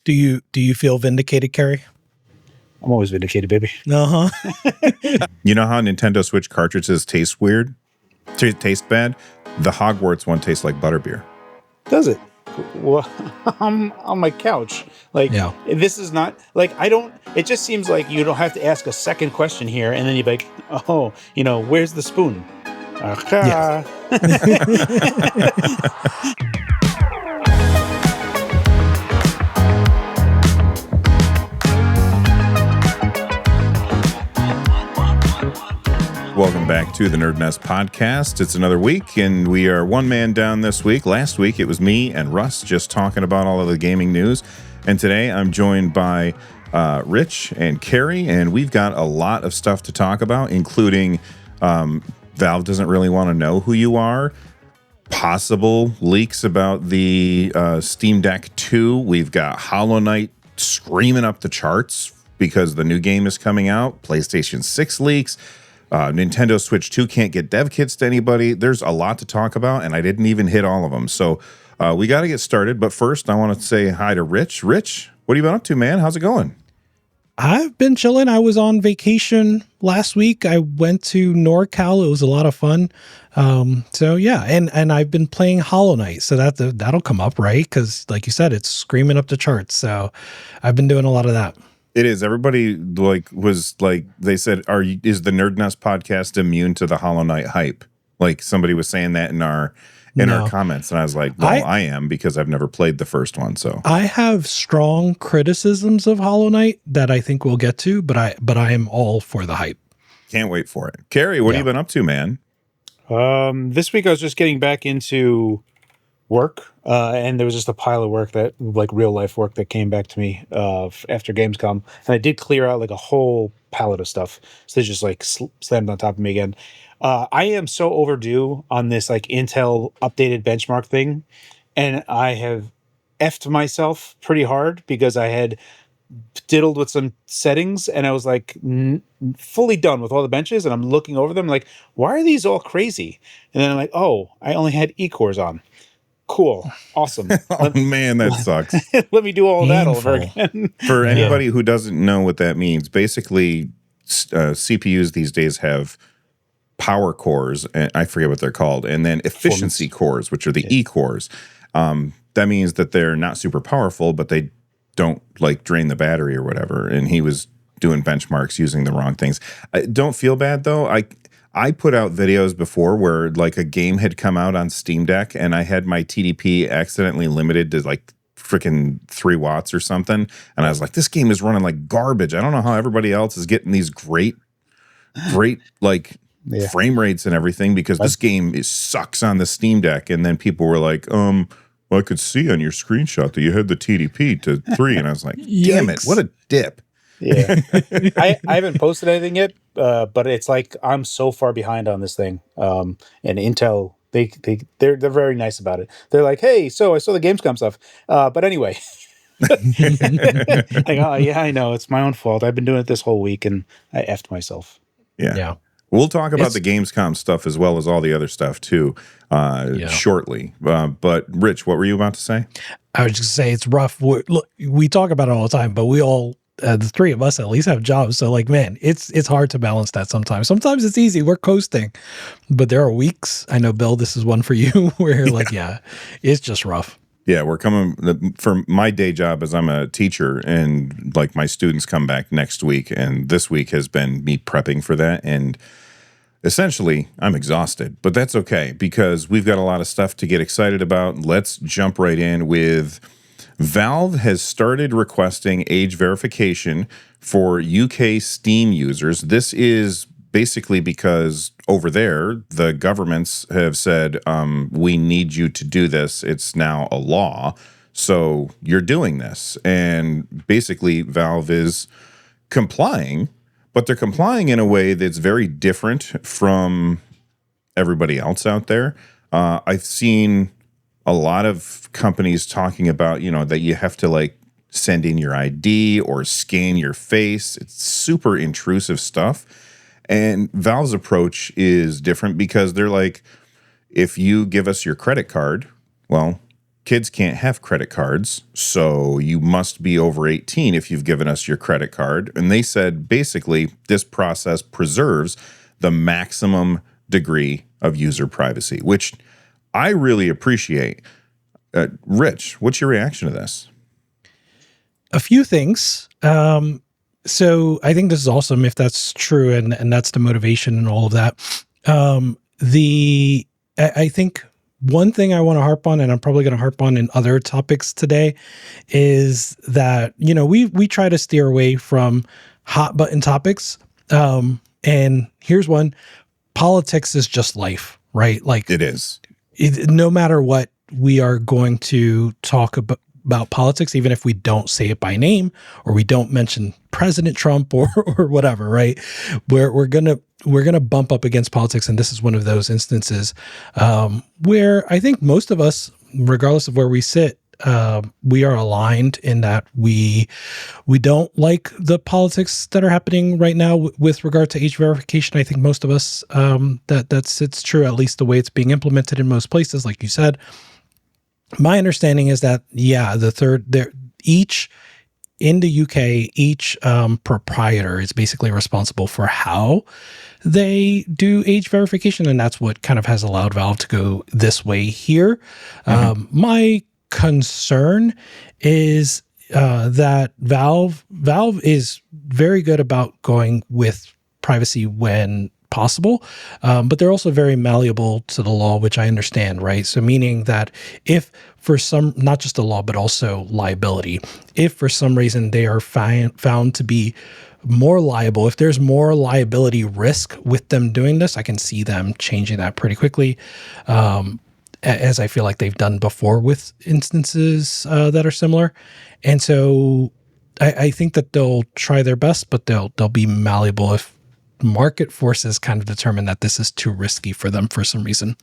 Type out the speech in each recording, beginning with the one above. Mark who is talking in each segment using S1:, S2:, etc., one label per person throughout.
S1: Do you feel vindicated, Kerry?
S2: I'm always vindicated, baby.
S1: Uh-huh.
S3: You know how Nintendo Switch cartridges taste weird? Taste bad? The Hogwarts one tastes like butterbeer.
S2: Does it? Well, I'm on my couch. Like, This is not like it just seems like you don't have to ask a second question here, and then you're like, oh, where's the spoon?
S1: Yes.
S3: Welcome back to the NerdNest podcast. It's another week, and we are one man down this week. Last week, it was me and Russ just talking about all of the gaming news. And today, I'm joined by Rich and Carrie, and we've got a lot of stuff to talk about, including Valve doesn't really want to know who you are, possible leaks about the Steam Deck 2. We've got Hollow Knight screaming up the charts because the new game is coming out, PlayStation 6 leaks. Nintendo Switch 2 can't get dev kits to anybody. There's a lot to talk about, and I didn't even hit all of them. So we got to get started. But first, I want to say hi to Rich. Rich, what have you been up to, man? How's it going?
S1: I've been chilling. I was on vacation last week. I went to NorCal. It was a lot of fun. So yeah, and I've been playing Hollow Knight. So that'll come up, right? Because like you said, it's screaming up the charts. So I've been doing a lot of that.
S3: It is. Everybody they said, is the NerdNest podcast immune to the Hollow Knight hype? Like somebody was saying that in our comments, and I was like, well, I am, because I've never played the first one. So
S1: I have strong criticisms of Hollow Knight that I think we'll get to, but I am all for the hype.
S3: Can't wait for it. Carrie, what have you been up to, man?
S2: This week I was just getting back into work, and there was just a pile of work, that like real life work, that came back to me after Gamescom, and I did clear out like a whole pallet of stuff, so they just like slammed on top of me again. I am so overdue on this like Intel updated benchmark thing, and I have effed myself pretty hard because I had diddled with some settings, and I was like fully done with all the benches, and I'm looking over them like, why are these all crazy? And then I'm like, oh, I only had E-cores on. Cool. Awesome.
S3: Oh, man, that sucks.
S2: Let me do all that over again.
S3: For anybody who doesn't know what that means, basically CPUs these days have power cores, and I forget what they're called, and then efficiency cores, which are the E-cores. That means that they're not super powerful, but they don't like drain the battery or whatever. And he was doing benchmarks using the wrong things. Don't feel bad though. I put out videos before where like a game had come out on Steam Deck and I had my TDP accidentally limited to like freaking 3 watts or something. And I was like, this game is running like garbage. I don't know how everybody else is getting these great like frame rates and everything, because this game sucks on the Steam Deck. And then people were like, well, I could see on your screenshot that you had the TDP to 3. And I was like, damn it, what a dip.
S2: Yeah. I haven't posted anything yet, but it's like I'm so far behind on this thing. And Intel, they're very nice about it. They're like, hey, so I saw the Gamescom stuff. But anyway. Like, oh yeah, I know. It's my own fault. I've been doing it this whole week and I effed myself.
S3: Yeah. We'll talk about the Gamescom stuff as well as all the other stuff too shortly. But Rich, what were you about to say?
S1: I was just going to say it's rough. Look, we talk about it all the time, but we all, the three of us at least, have jobs. So like, man, it's hard to balance that sometimes. Sometimes it's easy. We're coasting. But there are weeks, I know, Bill, this is one for you, where you're like, it's just rough.
S3: Yeah, we're coming for my day job as I'm a teacher, and like my students come back next week, and this week has been me prepping for that, and essentially I'm exhausted, but that's okay because we've got a lot of stuff to get excited about. Let's jump right in with Valve has started requesting age verification for UK Steam users. This is basically because over there, the governments have said, we need you to do this. It's now a law. So you're doing this. And basically, Valve is complying, but they're complying in a way that's very different from everybody else out there. I've seen a lot of companies talking about, that you have to like send in your ID or scan your face. It's super intrusive stuff. And Valve's approach is different because they're like, if you give us your credit card, well, kids can't have credit cards, so you must be over 18 if you've given us your credit card. And they said basically this process preserves the maximum degree of user privacy, which I really appreciate. Rich, what's your reaction to this?
S1: A few things. So I think this is awesome if that's true, and that's the motivation and all of that. I think one thing I want to harp on, and I'm probably going to harp on in other topics today, is that, we try to steer away from hot button topics. And here's one: politics is just life, right? Like
S3: It is.
S1: no matter what, we are going to talk about politics, even if we don't say it by name or we don't mention President Trump or whatever, right? We're gonna bump up against politics, and this is one of those instances where I think most of us, regardless of where we sit, we are aligned in that we don't like the politics that are happening right now with regard to age verification. I think most of us it's true, at least the way it's being implemented in most places, like you said. My understanding is that, each in the UK, each proprietor is basically responsible for how they do age verification, and that's what kind of has allowed Valve to go this way here. My concern is that Valve is very good about going with privacy when possible, but they're also very malleable to the law, which I understand, right? So meaning that if for some, not just the law, but also liability, if for some reason they are found to be more liable, if there's more liability risk with them doing this, I can see them changing that pretty quickly, as I feel like they've done before with instances that are similar. And so I think that they'll try their best, but they'll be malleable if market forces kind of determine that this is too risky for them for some reason.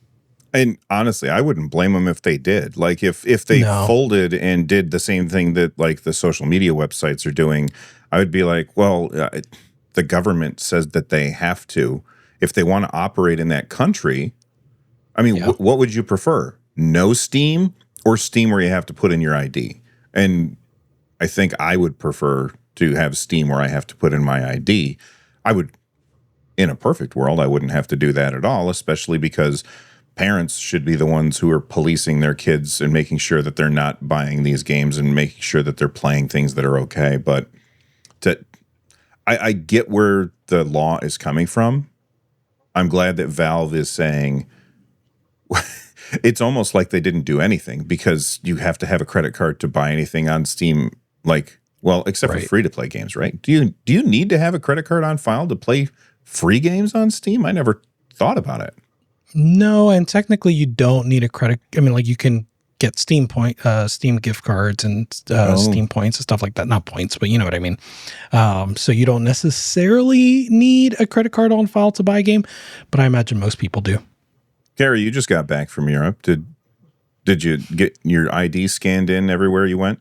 S3: And honestly, I wouldn't blame them if they did. Like if they folded and did the same thing that like the social media websites are doing, I would be like, well, the government says that they have to. If they want to operate in that country, I mean, what would you prefer? No Steam or Steam where you have to put in your ID? And I think I would prefer to have Steam where I have to put in my ID. In a perfect world, I wouldn't have to do that at all, especially because parents should be the ones who are policing their kids and making sure that they're not buying these games and making sure that they're playing things that are okay. But I get where the law is coming from. I'm glad that Valve is saying it's almost like they didn't do anything, because you have to have a credit card to buy anything on Steam, except for free-to-play games, right? Do you need to have a credit card on file to play free games on Steam? I never thought about it.
S1: No, and technically you don't need a credit. I mean, like you can get Steam gift cards and Steam points and stuff like that. Not points, but you know what I mean. So you don't necessarily need a credit card on file to buy a game, but I imagine most people do.
S3: Gary, you just got back from Europe. Did you get your ID scanned in everywhere you went?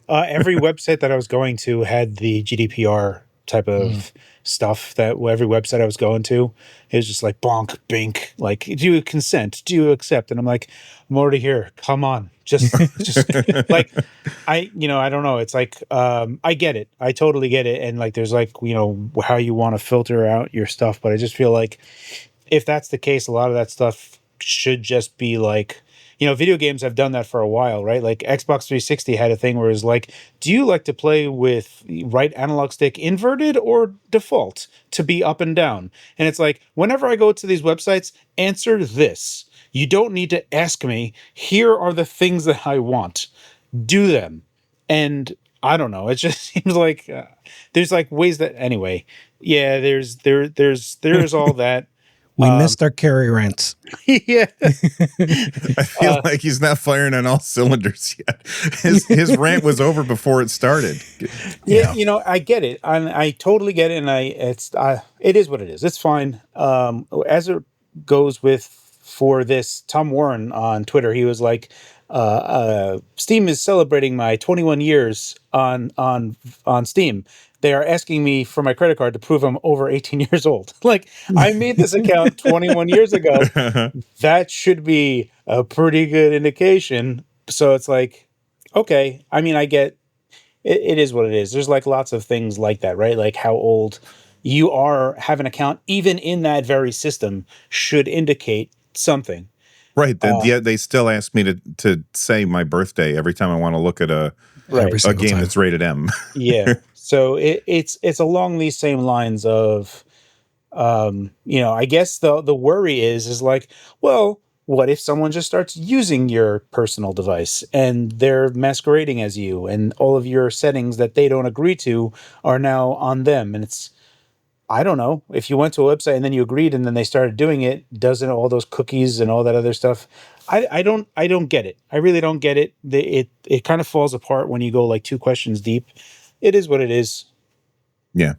S2: Every website that I was going to had the GDPR type of stuff. That every website I was going to, it was just like bonk, bink, like, do you consent? Do you accept? And I'm like, I'm already here. Come on. Just like, I don't know. It's like, I get it. I totally get it. And like, there's like, how you want to filter out your stuff. But I just feel like if that's the case, a lot of that stuff should just be like, video games have done that for a while, right? Like Xbox 360 had a thing where it's like, do you like to play with right analog stick inverted or default to be up and down? And it's like, whenever I go to these websites, answer this. You don't need to ask me. Here are the things that I want. Do them. And I don't know. It just seems like there's like ways that, anyway. Yeah, there's all that.
S1: We missed our carry rants.
S2: Yeah.
S3: I feel like he's not firing on all cylinders yet. His rant was over before it started.
S2: Yeah, I get it. I totally get it, and it is what it is. It's fine. As it goes for this, Tom Warren on Twitter, he was like, Steam is celebrating my 21 years on Steam. They are asking me for my credit card to prove I'm over 18 years old. Like, I made this account 21 years ago. That should be a pretty good indication So it's like, okay, I mean, I get it is what it is. There's like lots of things like that, right? Like how old you have an account, even in that very system, should indicate something.
S3: Right. Yeah, they still ask me to say my birthday every time I want to look at
S2: Right.
S1: Every
S3: a
S1: single
S3: game
S1: time.
S3: that's rated M.
S2: Yeah. So it's along these same lines of, I guess the worry is like, well, what if someone just starts using your personal device and they're masquerading as you, and all of your settings that they don't agree to are now on them? And it's, I don't know, if you went to a website and then you agreed and then they started doing it, doesn't all those cookies and all that other stuff? I don't get it. I really don't get it. It kind of falls apart when you go like two questions deep. It is what it is.
S3: Yeah.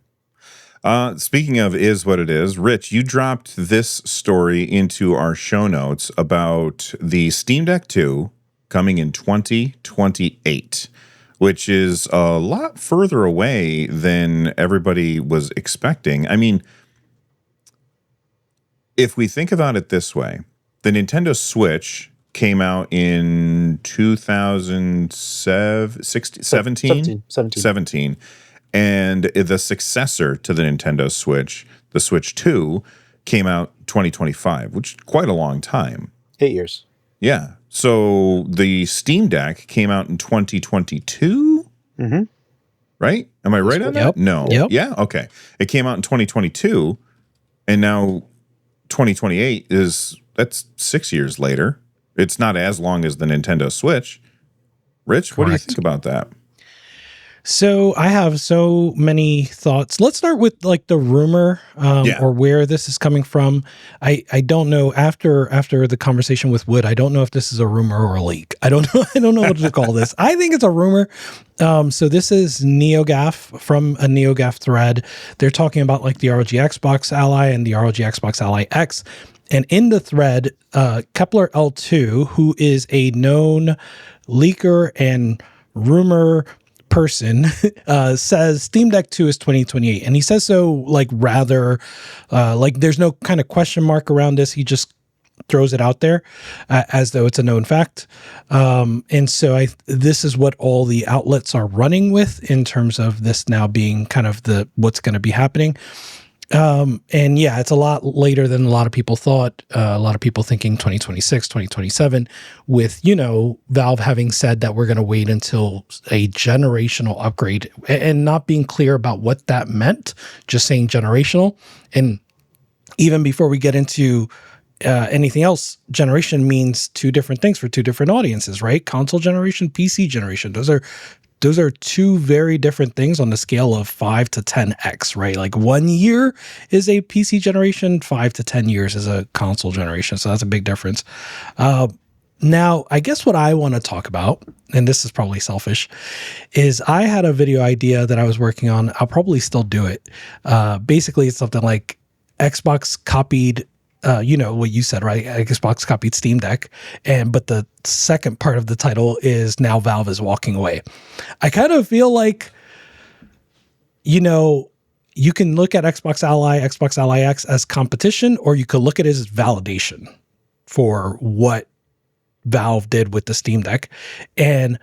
S3: Speaking of is what it is, Rich, you dropped this story into our show notes about the Steam Deck 2 coming in 2028, which is a lot further away than everybody was expecting. I mean, if we think about it this way, the Nintendo Switch came out in 2017, 17, and the successor to the Nintendo Switch, the Switch 2, came out 2025, which is quite a long time.
S2: 8 years.
S3: Yeah. So the Steam Deck came out in 2022, right? Am I right on that?
S1: Yep.
S3: No.
S1: Yep.
S3: Yeah. Okay. It came out in 2022, and now 2028 that's 6 years later. It's not as long as the Nintendo Switch. Rich, what do you think about that?
S1: So I have so many thoughts. Let's start with like the rumor or where this is coming from. I don't know after the conversation with Wood, I don't know if this is a rumor or a leak. I don't know. I don't know what to call this. I think it's a rumor. So this is NeoGAF from a NeoGAF thread. They're talking about like the ROG Xbox Ally and the ROG Xbox Ally X. And in the thread, Kepler L2, who is a known leaker and rumor person, says Steam Deck 2 is 2028. And he says so like rather like there's no kind of question mark around this. He just throws it out there as though it's a known fact. And so this is what all the outlets are running with in terms of this now being kind of what's going to be happening. And yeah, it's a lot later than a lot of people thought. A lot of people thinking 2026, 2027, with, Valve having said that we're going to wait until a generational upgrade and not being clear about what that meant, just saying generational. And even before we get into anything else, generation means two different things for two different audiences, right? Console generation, PC generation. Those are two very different things on the scale of 5 to 10x, right? Like 1 year is a PC generation, 5 to 10 years is a console generation. So that's a big difference. Now, I guess what I want to talk about, and this is probably selfish, is I had a video idea that I was working on. I'll probably still do it. Basically, it's something like Xbox copied what you said, right? Xbox copied Steam Deck, but the second part of the title is now Valve is walking away. I kind of feel like, you can look at Xbox Ally, Xbox Ally X as competition, or you could look at it as validation for what Valve did with the Steam Deck. And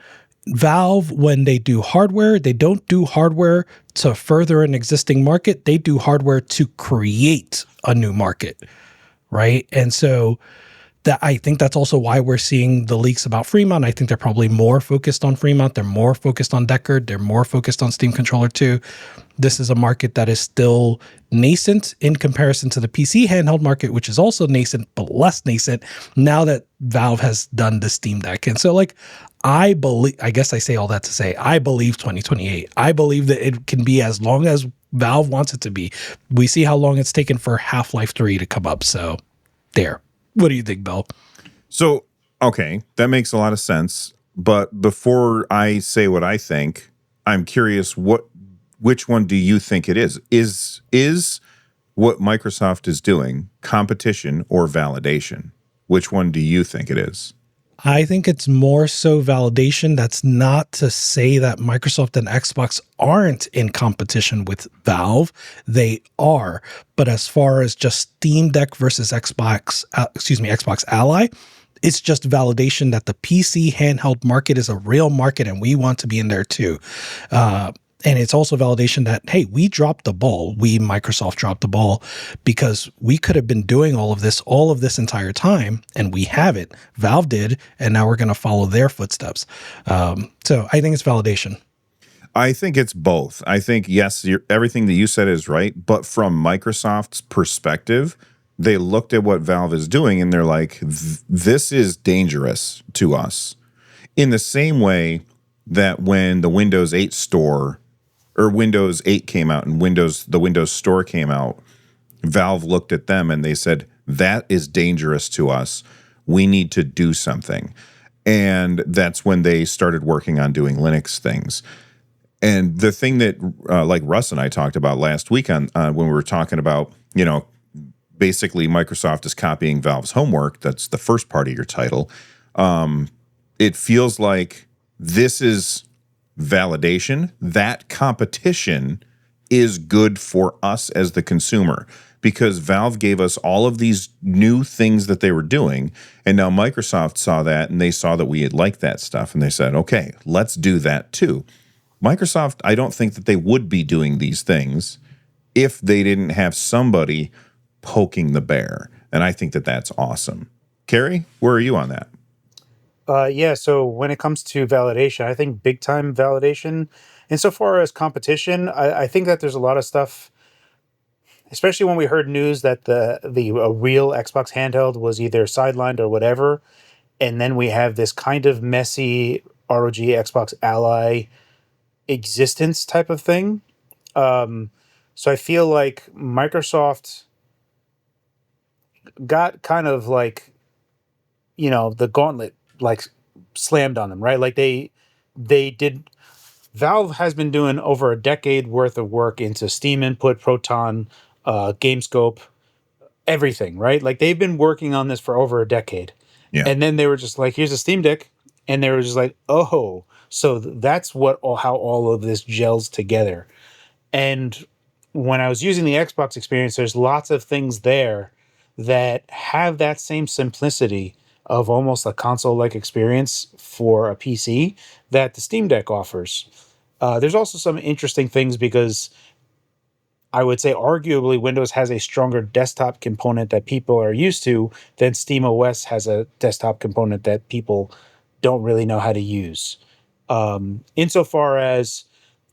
S1: Valve, when they do hardware, they don't do hardware to further an existing market. They do hardware to create a new market. Right. And so I think that's also why we're seeing the leaks about Fremont. I think they're probably more focused on Fremont. They're more focused on Deckard. They're more focused on Steam Controller 2. This is a market that is still nascent in comparison to the PC handheld market, which is also nascent, but less nascent now that Valve has done the Steam Deck. And so I guess I say all that to say, I believe 2028. I believe that it can be as long as Valve wants it to be. We see how long it's taken for Half-Life 3 to come up. So there. What do you think, Bill? So,
S3: okay, that makes a lot of sense. But before I say what I think, I'm curious, which one do you think it is? Is what Microsoft is doing competition or validation? Which one do you think it is?
S1: I think it's more so validation. That's not to say that Microsoft and Xbox aren't in competition with Valve. They are. But as far as just Steam Deck versus Xbox Ally, it's just validation that the PC handheld market is a real market and we want to be in there too. And it's also validation that, hey, we dropped the ball. Microsoft dropped the ball because we could have been doing all of this entire time, and we haven't. Valve did, and now we're going to follow their footsteps. So I think it's validation.
S3: I think it's both. I think, yes, everything that you said is right, but from Microsoft's perspective, they looked at what Valve is doing and they're like, this is dangerous to us. In the same way that when the Windows 8 store or Windows 8 came out and the Windows Store came out, Valve looked at them and they said, that is dangerous to us. We need to do something. And that's when they started working on doing Linux things. And the thing that like Russ and I talked about last week on when we were talking about, basically Microsoft is copying Valve's homework. That's the first part of your title. It feels like this is validation. That competition is good for us as the consumer because Valve gave us all of these new things that they were doing. And now Microsoft saw that and they saw that we had liked that stuff. And they said, okay, let's do that too. Microsoft, I don't think that they would be doing these things if they didn't have somebody poking the bear. And I think that that's awesome. Carrie, where are you on that?
S2: Yeah, so when it comes to validation, I think big time validation. Insofar as competition, I think that there's a lot of stuff, especially when we heard news that the real Xbox handheld was either sidelined or whatever, and then we have this kind of messy ROG Xbox Ally existence type of thing. So I feel like Microsoft got kind of like, the gauntlet like slammed on them, right? Like they did. Valve has been doing over a decade worth of work into Steam Input, Proton, GameScope, everything, right? Like they've been working on this for over a decade.
S3: Yeah.
S2: And then they were just like, here's a Steam Deck. And they were just like, oh, so that's how all of this gels together. And when I was using the Xbox experience, there's lots of things there that have that same simplicity of almost a console-like experience for a PC that the Steam Deck offers. There's also some interesting things because I would say arguably Windows has a stronger desktop component that people are used to than SteamOS has a desktop component that people don't really know how to use. Insofar as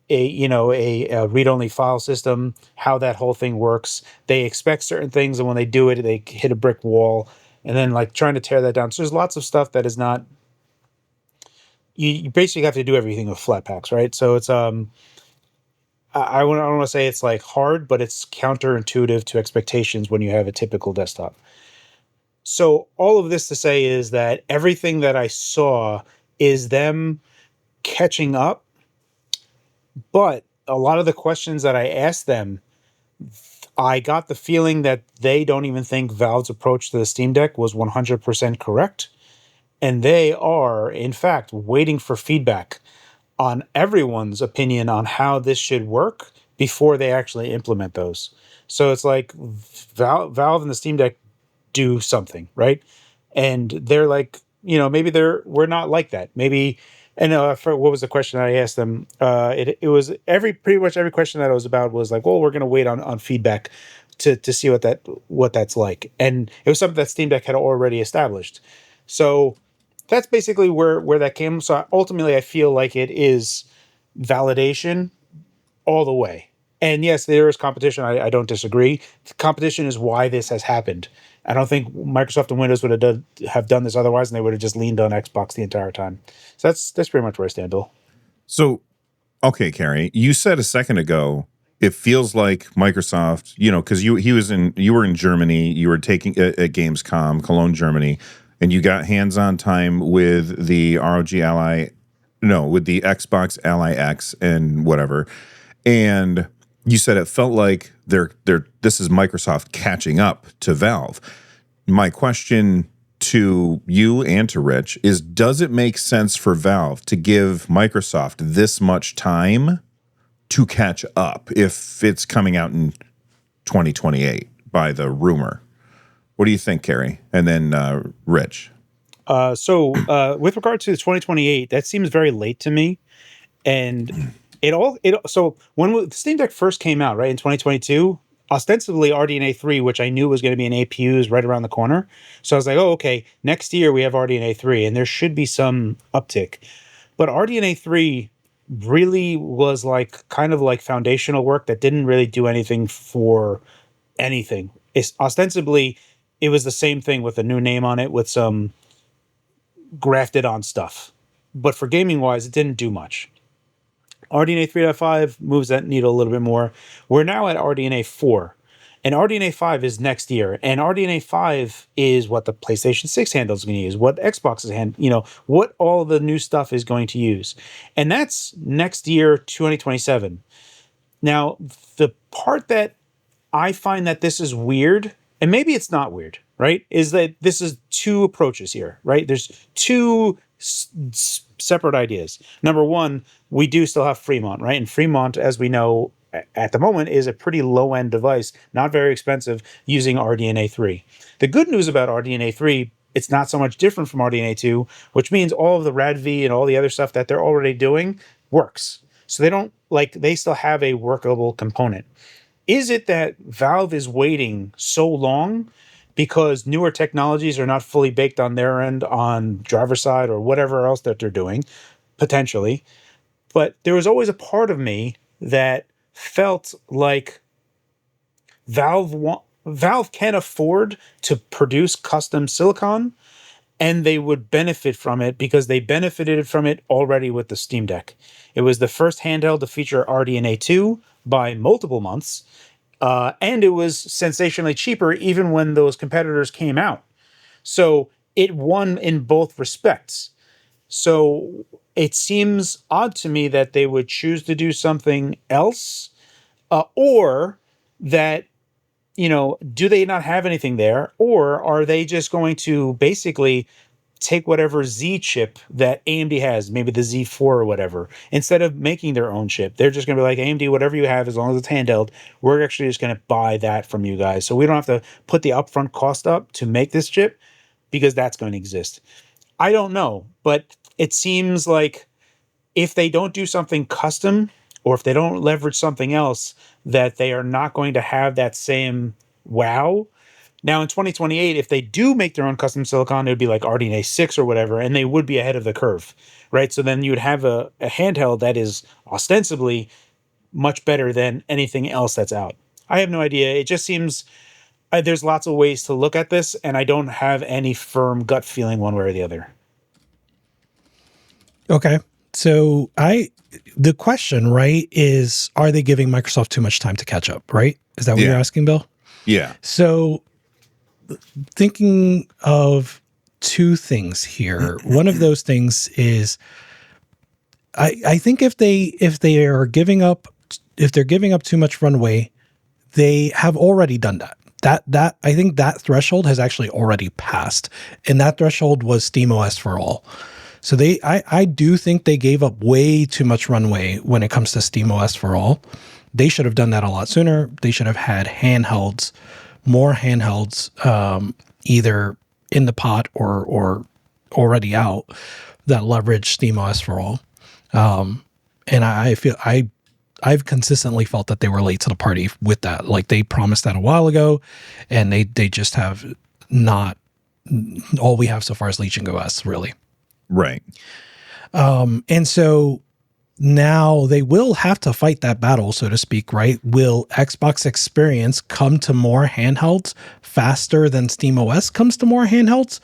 S2: a read-only file system, how that whole thing works, they expect certain things, and when they do it, they hit a brick wall, and then like trying to tear that down. So there's lots of stuff that is not. You basically have to do everything with Flatpaks, right? So it's I don't want to say it's like hard, but it's counterintuitive to expectations when you have a typical desktop. So all of this to say is that everything that I saw is them catching up, but a lot of the questions that I asked them, I got the feeling that they don't even think Valve's approach to the Steam Deck was 100% correct. And they are, in fact, waiting for feedback on everyone's opinion on how this should work before they actually implement those. So it's like Valve and the Steam Deck do something, right? And they're like, maybe we're not like that. Maybe, and for what was the question I asked them? It was pretty much every question that it was about was like, well, we're going to wait on feedback to see what that's like. And it was something that Steam Deck had already established. So that's basically where that came. So ultimately, I feel like it is validation all the way. And yes, there is competition. I don't disagree. The competition is why this has happened. I don't think Microsoft and Windows would have done this otherwise, and they would have just leaned on Xbox the entire time. So that's pretty much where I stand, Bill.
S3: So, okay, Carrie, you said a second ago it feels like Microsoft, because you were in Germany, you were taking at Gamescom, Cologne, Germany, and you got hands-on time with the with the Xbox Ally X and whatever, and you said it felt like this is Microsoft catching up to Valve. My question to you and to Rich is, does it make sense for Valve to give Microsoft this much time to catch up if it's coming out in 2028 by the rumor? What do you think, Carrie? And then Rich.
S2: With regard to 2028, that seems very late to me. And so when the Steam Deck first came out, right, in 2022, ostensibly RDNA 3, which I knew was going to be an APU, is right around the corner. So I was like, oh, okay, next year we have RDNA 3, and there should be some uptick. But RDNA 3 really was like kind of like foundational work that didn't really do anything for anything. It's ostensibly, it was the same thing with a new name on it with some grafted on stuff. But for gaming wise, it didn't do much. RDNA 3.5 moves that needle a little bit more. We're now at RDNA 4. And RDNA 5 is next year. And RDNA 5 is what the PlayStation 6 handle is going to use, what Xbox's what all the new stuff is going to use. And that's next year, 2027. Now, the part that I find that this is weird, and maybe it's not weird, right, is that this is two approaches here, right? There's two separate ideas. Number one, we do still have Fremont, right? And Fremont, as we know at the moment, is a pretty low-end device, not very expensive, using RDNA 3. The good news about RDNA 3, it's not so much different from RDNA 2, which means all of the RADV and all the other stuff that they're already doing works. So they still have a workable component. Is it that Valve is waiting so long because newer technologies are not fully baked on their end on driver side or whatever else that they're doing? Potentially. But there was always a part of me that felt like Valve can afford to produce custom silicon, and they would benefit from it because they benefited from it already with the Steam Deck. It was the first handheld to feature RDNA 2 by multiple months, and it was sensationally cheaper even when those competitors came out. So it won in both respects. So it seems odd to me that they would choose to do something else, or that, do they not have anything there? Or are they just going to basically take whatever Z chip that AMD has, maybe the Z4 or whatever, instead of making their own chip? They're just going to be like, AMD, whatever you have, as long as it's handheld, we're actually just going to buy that from you guys. So we don't have to put the upfront cost up to make this chip because that's going to exist. I don't know, but it seems like if they don't do something custom, or if they don't leverage something else, that they are not going to have that same wow. Now in 2028, if they do make their own custom silicon, it would be like RDNA 6 or whatever, and they would be ahead of the curve, right? So then you would have a handheld that is ostensibly much better than anything else that's out. I have no idea. It just seems there's lots of ways to look at this, and I don't have any firm gut feeling one way or the other.
S1: Okay. So the question, right, is, are they giving Microsoft too much time to catch up, right? Is that what you're asking, Bill?
S3: Yeah.
S1: So thinking of two things here. One of those things is I think if they're giving up too much runway, they have already done that. That I think that threshold has actually already passed. And that threshold was SteamOS for all. So I do think they gave up way too much runway when it comes to SteamOS for all. They should have done that a lot sooner. They should have had more handhelds, either in the pot or already out, that leverage SteamOS for all. And I feel I've consistently felt that they were late to the party with that. Like, they promised that a while ago, and they just have not. All we have so far is Legion OS, really.
S3: Right.
S1: And so now they will have to fight that battle, so to speak, right? Will Xbox experience come to more handhelds faster than SteamOS comes to more handhelds?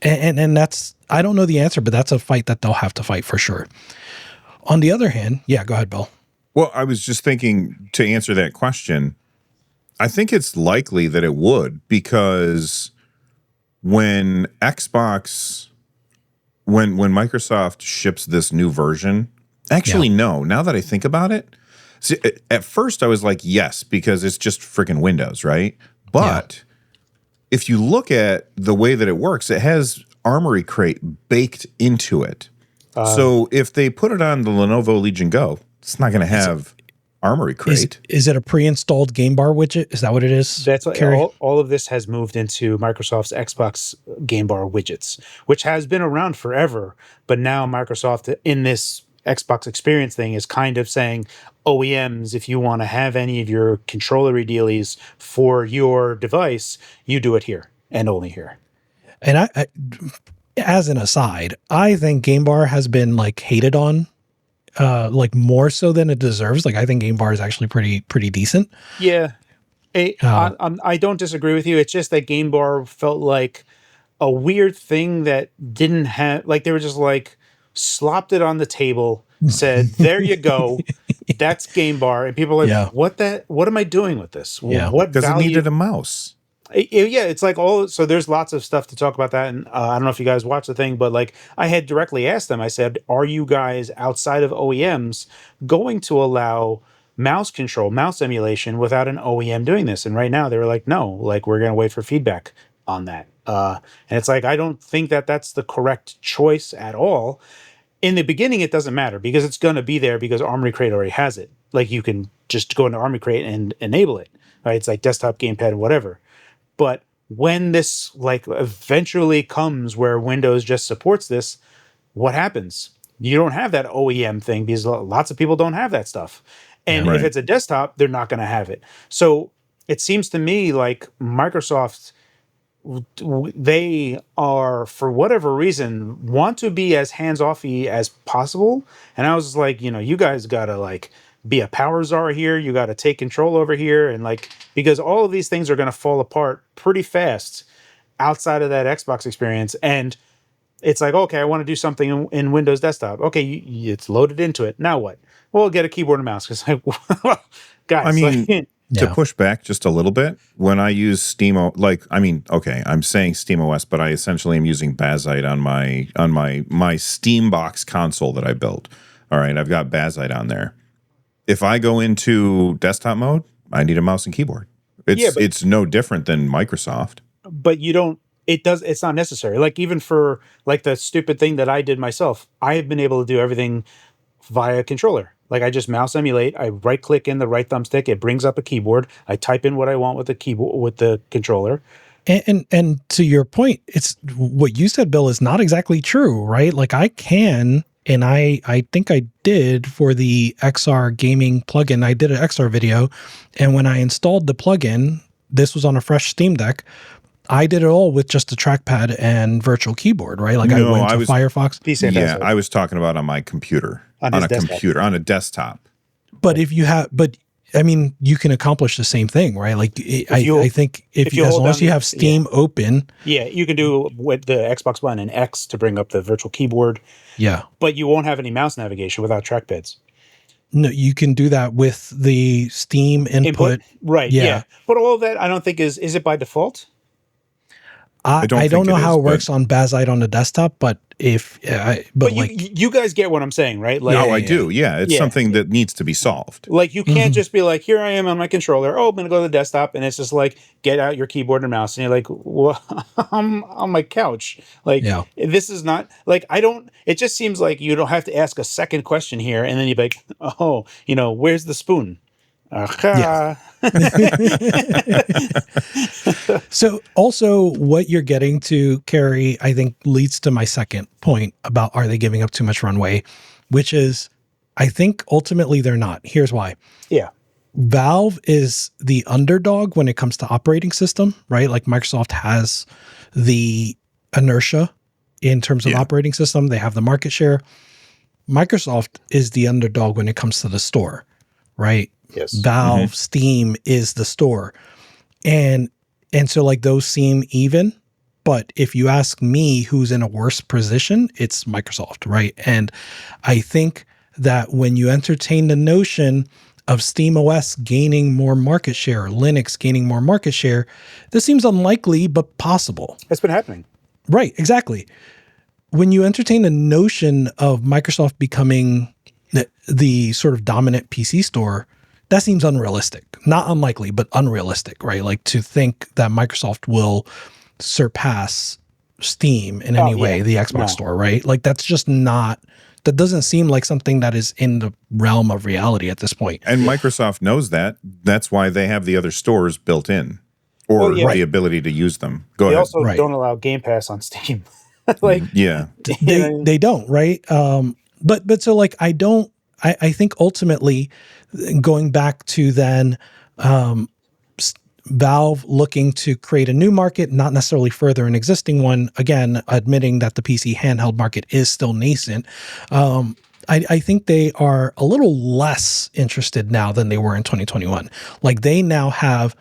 S1: And that's, I don't know the answer, but that's a fight that they'll have to fight for sure. On the other hand, yeah, go ahead, Bill.
S3: Well, I was just thinking, to answer that question, I think it's likely that it would, because when Microsoft ships this new version, actually, no, now that I think about it, see, at first I was like, yes, because it's just freaking Windows, right? But if you look at the way that it works, it has Armory Crate baked into it. So if they put it on the Lenovo Legion Go, it's not going to have Armory Crate.
S1: Is it a pre-installed game bar widget? Is that what it is?
S2: That's what,
S1: Carrie?
S2: all of this has moved into Microsoft's Xbox Game Bar widgets, which has been around forever. But now Microsoft, in this Xbox experience thing, is kind of saying, OEMs, if you want to have any of your controller dealies for your device, you do it here and only here.
S1: And I as an aside, I think Game Bar has been like hated on, like more so than it deserves. Like I think Game Bar is actually pretty decent.
S2: Yeah. I don't disagree with you. It's just that Game Bar felt like a weird thing that didn't have, like, they were just like slopped it on the table, said, there you go. That's Game Bar. And people are like, what am I doing with this?
S1: Yeah.
S2: What
S3: Because it
S2: value?
S3: needed a mouse.
S2: Yeah, it's like so there's lots of stuff to talk about that. And I don't know if you guys watched the thing, but like I had directly asked them, I said, are you guys outside of OEMs going to allow mouse control, mouse emulation without an OEM doing this? And right now they were like, no, like we're going to wait for feedback on that. And it's like, I don't think that that's the correct choice at all. In the beginning, it doesn't matter because it's going to be there because Armory Crate already has it. Like you can just go into Armory Crate and enable it. Right? It's like desktop, gamepad, whatever. But when this like eventually comes where Windows just supports this, what happens? You don't have that OEM thing because lots of people don't have that stuff. And if it's a desktop, they're not going to have it. So it seems to me like Microsoft, they are, for whatever reason, want to be as hands-offy as possible. And I was like, you guys got to like be a power czar here. You got to take control over here. And like, because all of these things are going to fall apart pretty fast outside of that Xbox experience. And it's like, okay, I want to do something in Windows Desktop. Okay, it's loaded into it. Now what? Well, get a keyboard and mouse. Because like, guys,
S3: I mean, to push back just a little bit, when I use SteamOS, I'm saying SteamOS, but I essentially am using Bazite on my Steambox console that I built. All right, I've got Bazite on there. If I go into desktop mode, I need a mouse and keyboard. It's no different than Microsoft.
S2: But you don't. It's not necessary. Like even for like the stupid thing that I did myself, I have been able to do everything via controller. Like I just mouse emulate. I right click in the right thumbstick. It brings up a keyboard. I type in what I want with the keyboard with the controller.
S1: And to your point, it's what you said, Bill, is not exactly true, right? Like I can. And I think I did for the XR gaming plugin. I did an XR video. And when I installed the plugin, this was on a fresh Steam Deck. I did it all with just a trackpad and virtual keyboard, right? Like I went to Firefox.
S3: Yeah, I was talking about on my computer. On a desktop.
S1: But I mean, you can accomplish the same thing, right? Like I think if as long as you have Steam open.
S2: Yeah, you can do with the Xbox One and X to bring up the virtual keyboard.
S1: Yeah.
S2: But you won't have any mouse navigation without trackpads.
S1: No, you can do that with the Steam input.
S2: Right, yeah. But all of that, I don't think is it by default?
S1: I don't know how it works on Bazite on the desktop, but
S2: you guys get what I'm saying, right? Like,
S3: I do. Yeah, it's something that needs to be solved.
S2: Like you can't just be like, here I am on my controller. Oh, I'm gonna go to the desktop, and it's just like, get out your keyboard and mouse, and you're like, well, I'm on my couch. Like, this is not like I don't. It just seems like you don't have to ask a second question here, and then you're like, oh, where's the spoon?
S1: Yeah. So also what you're getting to, Carrie, I think leads to my second point about are they giving up too much runway, which is I think ultimately they're not. Here's why.
S2: Yeah.
S1: Valve is the underdog when it comes to operating system, right? Like Microsoft has the inertia in terms of operating system. They have the market share. Microsoft is the underdog when it comes to the store, right?
S2: Yes.
S1: Valve, Steam is the store. And so like those seem even, but if you ask me who's in a worse position, it's Microsoft, right? And I think that when you entertain the notion of SteamOS gaining more market share, Linux gaining more market share, this seems unlikely, but possible.
S2: It's been happening.
S1: Right, exactly. When you entertain the notion of Microsoft becoming the sort of dominant PC store, that seems unrealistic. Not unlikely, but unrealistic, right? Like to think that Microsoft will surpass Steam in any way, the Xbox store, right? Like that's just not That doesn't seem like something that is in the realm of reality at this point.
S3: And Microsoft knows that. That's why they have the other stores built in, or
S2: Well, yeah.
S3: the ability to use them. Go
S2: They
S3: ahead.
S2: also
S1: Right.
S2: don't allow Game Pass on Steam. Like,
S3: Yeah.
S1: They don't, right? But so like I think ultimately going back to then Valve looking to create a new market, not necessarily further an existing one, again, admitting that the PC handheld market is still nascent. I think they are a little less interested now than they were in 2021. Like they now have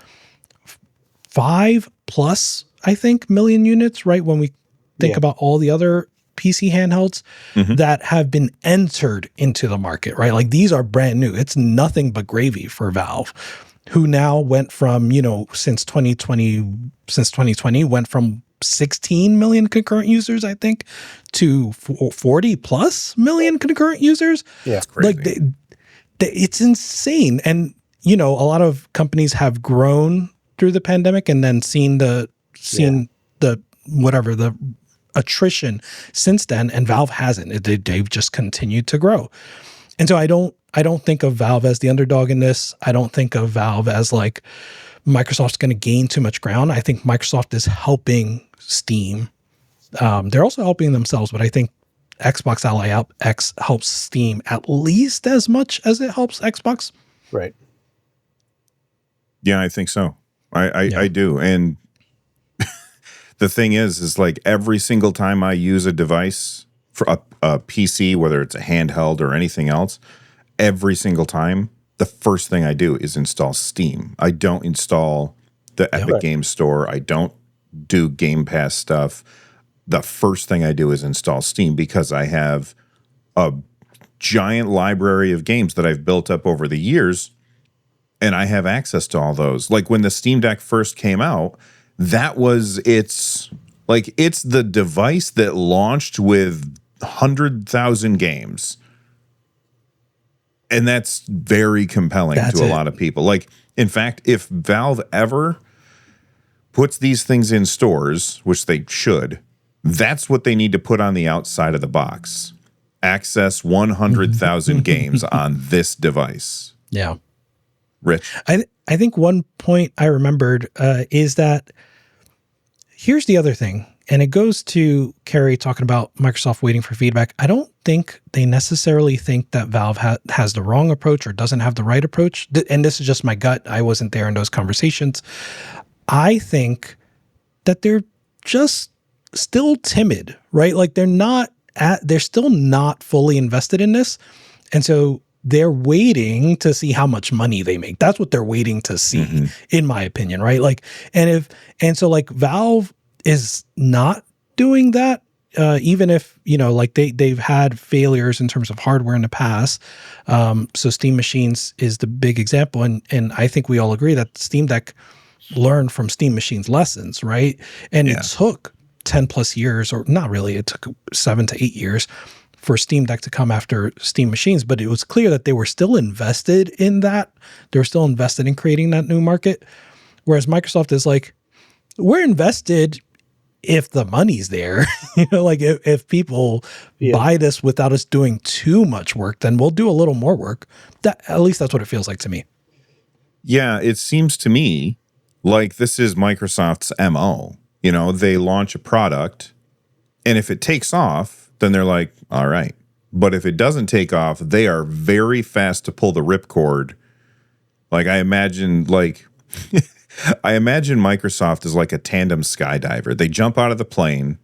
S1: 5+ I think million units, right? When we think about all the other PC handhelds that have been entered into the market, right? Like these are brand new. It's nothing but gravy for Valve, who now went from, since 2020 went from 16 million concurrent users, I think, to 40+ million concurrent users.
S2: Yeah.
S3: It's crazy.
S1: Like it's insane. And, a lot of companies have grown through the pandemic and then seen the attrition since then, and Valve hasn't. They've just continued to grow. And so I don't think of Valve as the underdog in this. I don't think of Valve as like Microsoft's going to gain too much ground. I think Microsoft is helping Steam. They're also helping themselves, but I think Xbox Ally X helps Steam at least as much as it helps Xbox.
S2: Right.
S3: Yeah, I think so. I do. And the thing is like every single time I use a device for a PC, whether it's a handheld or anything else, every single time, the first thing I do is install Steam. I don't install the Epic Games Store. I don't do Game Pass stuff. The first thing I do is install Steam because I have a giant library of games that I've built up over the years, and I have access to all those. Like when the Steam Deck first came out, it's the device that launched with 100,000 games. And that's very compelling to a lot of people. Like, in fact, if Valve ever puts these things in stores, which they should, that's what they need to put on the outside of the box. Access 100,000 games on this device.
S1: Yeah.
S3: Rich?
S1: I think one point I remembered is that here's the other thing, and it goes to Carrie talking about Microsoft waiting for feedback. I don't think they necessarily think that Valve has the wrong approach or doesn't have the right approach. And this is just my gut. I wasn't there in those conversations. I think that they're just still timid, right? Like they're still not fully invested in this. And so they're waiting to see how much money they make. That's what they're waiting to see, in my opinion, right? Like, so Valve is not doing that, even if, like they've had failures in terms of hardware in the past. So Steam Machines is the big example. And I think we all agree that Steam Deck learned from Steam Machines lessons, right? And it took 10+ years, or not really, it took 7 to 8 years for Steam Deck to come after Steam Machines, but it was clear that they were still invested in that. They were still invested in creating that new market. Whereas Microsoft is like, we're invested if the money's there. Like if people buy this without us doing too much work, then we'll do a little more work. At least that's what it feels like to me.
S3: Yeah, it seems to me like this is Microsoft's MO. They launch a product, and if it takes off, then they're like, all right. But if it doesn't take off, they are very fast to pull the ripcord. Like I imagine Microsoft is like a tandem skydiver. They jump out of the plane.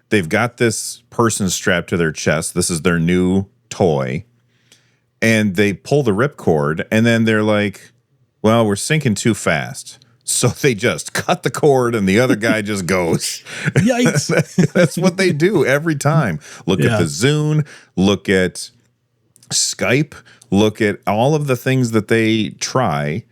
S3: They've got this person strapped to their chest. This is their new toy. And they pull the ripcord, and then they're like, well, we're sinking too fast. So they just cut the cord and the other guy just goes.
S1: Yikes.
S3: That's what they do every time. Look at the Zune, look at Skype, look at all of the things that they try.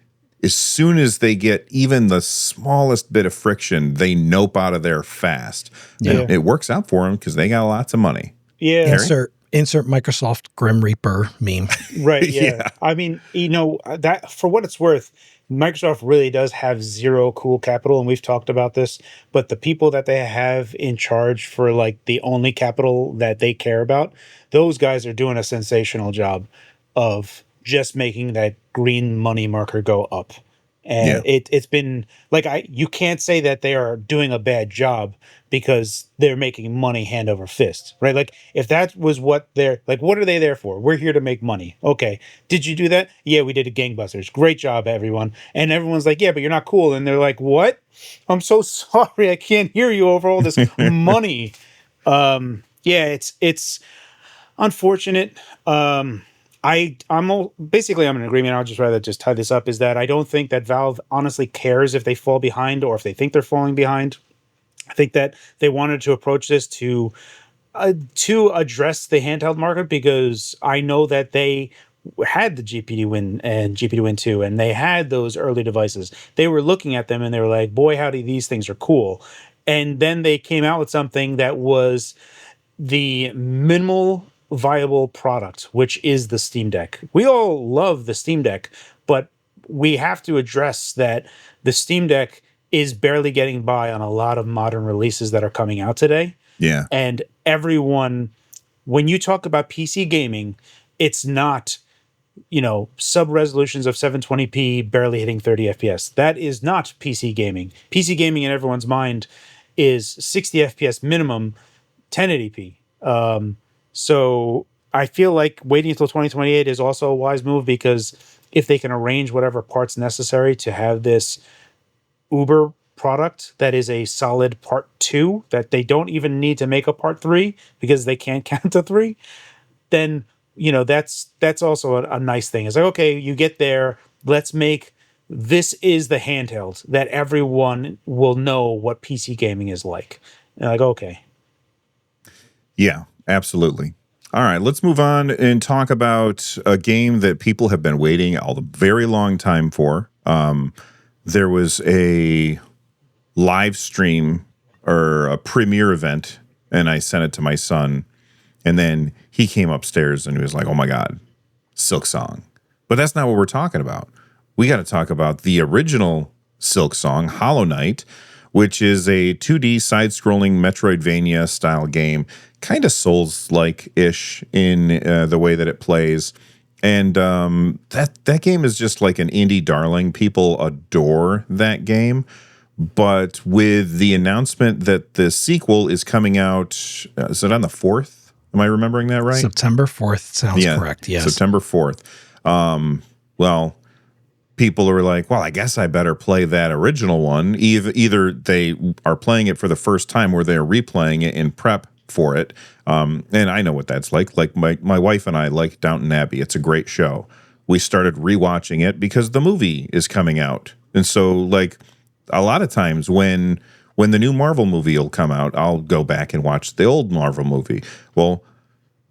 S3: As soon as they get even the smallest bit of friction, they nope out of there fast.
S1: Yeah.
S3: And it works out for them because they got lots of money.
S2: Yeah.
S1: Insert Microsoft Grim Reaper meme.
S2: Right. Yeah. I mean, that for what it's worth, Microsoft really does have zero cool capital, and we've talked about this, but the people that they have in charge for like the only capital that they care about, those guys are doing a sensational job of just making that green money marker go up.
S3: Yeah.
S2: And it's been like you can't say that they are doing a bad job because they're making money hand over fist, right? Like if that was what they're like, what are they there for? We're here to make money. Okay. Did you do that? Yeah, we did a gangbusters. Great job, everyone. And everyone's like, yeah, but you're not cool. And they're like, what? I'm so sorry. I can't hear you over all this money. Yeah, it's unfortunate. Basically I'm in agreement. I'll just rather just tie this up. Is that I don't think that Valve honestly cares if they fall behind or if they think they're falling behind. I think that they wanted to approach this to address the handheld market because I know that they had the GPD Win and GPD Win 2 and they had those early devices. They were looking at them and they were like, boy, howdy, these things are cool. And then they came out with something that was the minimal viable product, which is the Steam Deck. We all love the Steam Deck, but we have to address that the Steam Deck is barely getting by on a lot of modern releases that are coming out today.
S3: Yeah.
S2: And everyone, when you talk about PC gaming, it's not, sub resolutions of 720p barely hitting 30 FPS. That is not PC gaming. PC gaming in everyone's mind is 60 FPS minimum, 1080p. So I feel like waiting until 2028 is also a wise move because if they can arrange whatever parts necessary to have this Uber product that is a solid part 2 that they don't even need to make a part 3 because they can't count to 3, then that's also a nice thing. It's like, okay, you get there, let's make this is the handheld that everyone will know what PC gaming is like. And like, okay.
S3: Yeah, absolutely. All right, let's move on and talk about a game that people have been waiting a very long time for. There was a live stream or a premiere event, and I sent it to my son, and then he came upstairs and he was like, oh my God, Silksong. But that's not what we're talking about. We got to talk about the original Silksong, Hollow Knight, which is a 2D side-scrolling Metroidvania style game, kind of Souls-like-ish in the way that it plays. And that game is just like an indie darling. People adore that game. But with the announcement that the sequel is coming out, is it on the 4th? Am I remembering that right?
S1: September 4th sounds correct, yes.
S3: September 4th. Well, people are like, well, I guess I better play that original one. Either they are playing it for the first time or they're replaying it in prep for it. And I know what that's like. Like my wife and I like Downton Abbey. It's a great show. We started rewatching it because the movie is coming out. And so like a lot of times when the new Marvel movie will come out, I'll go back and watch the old Marvel movie. Well,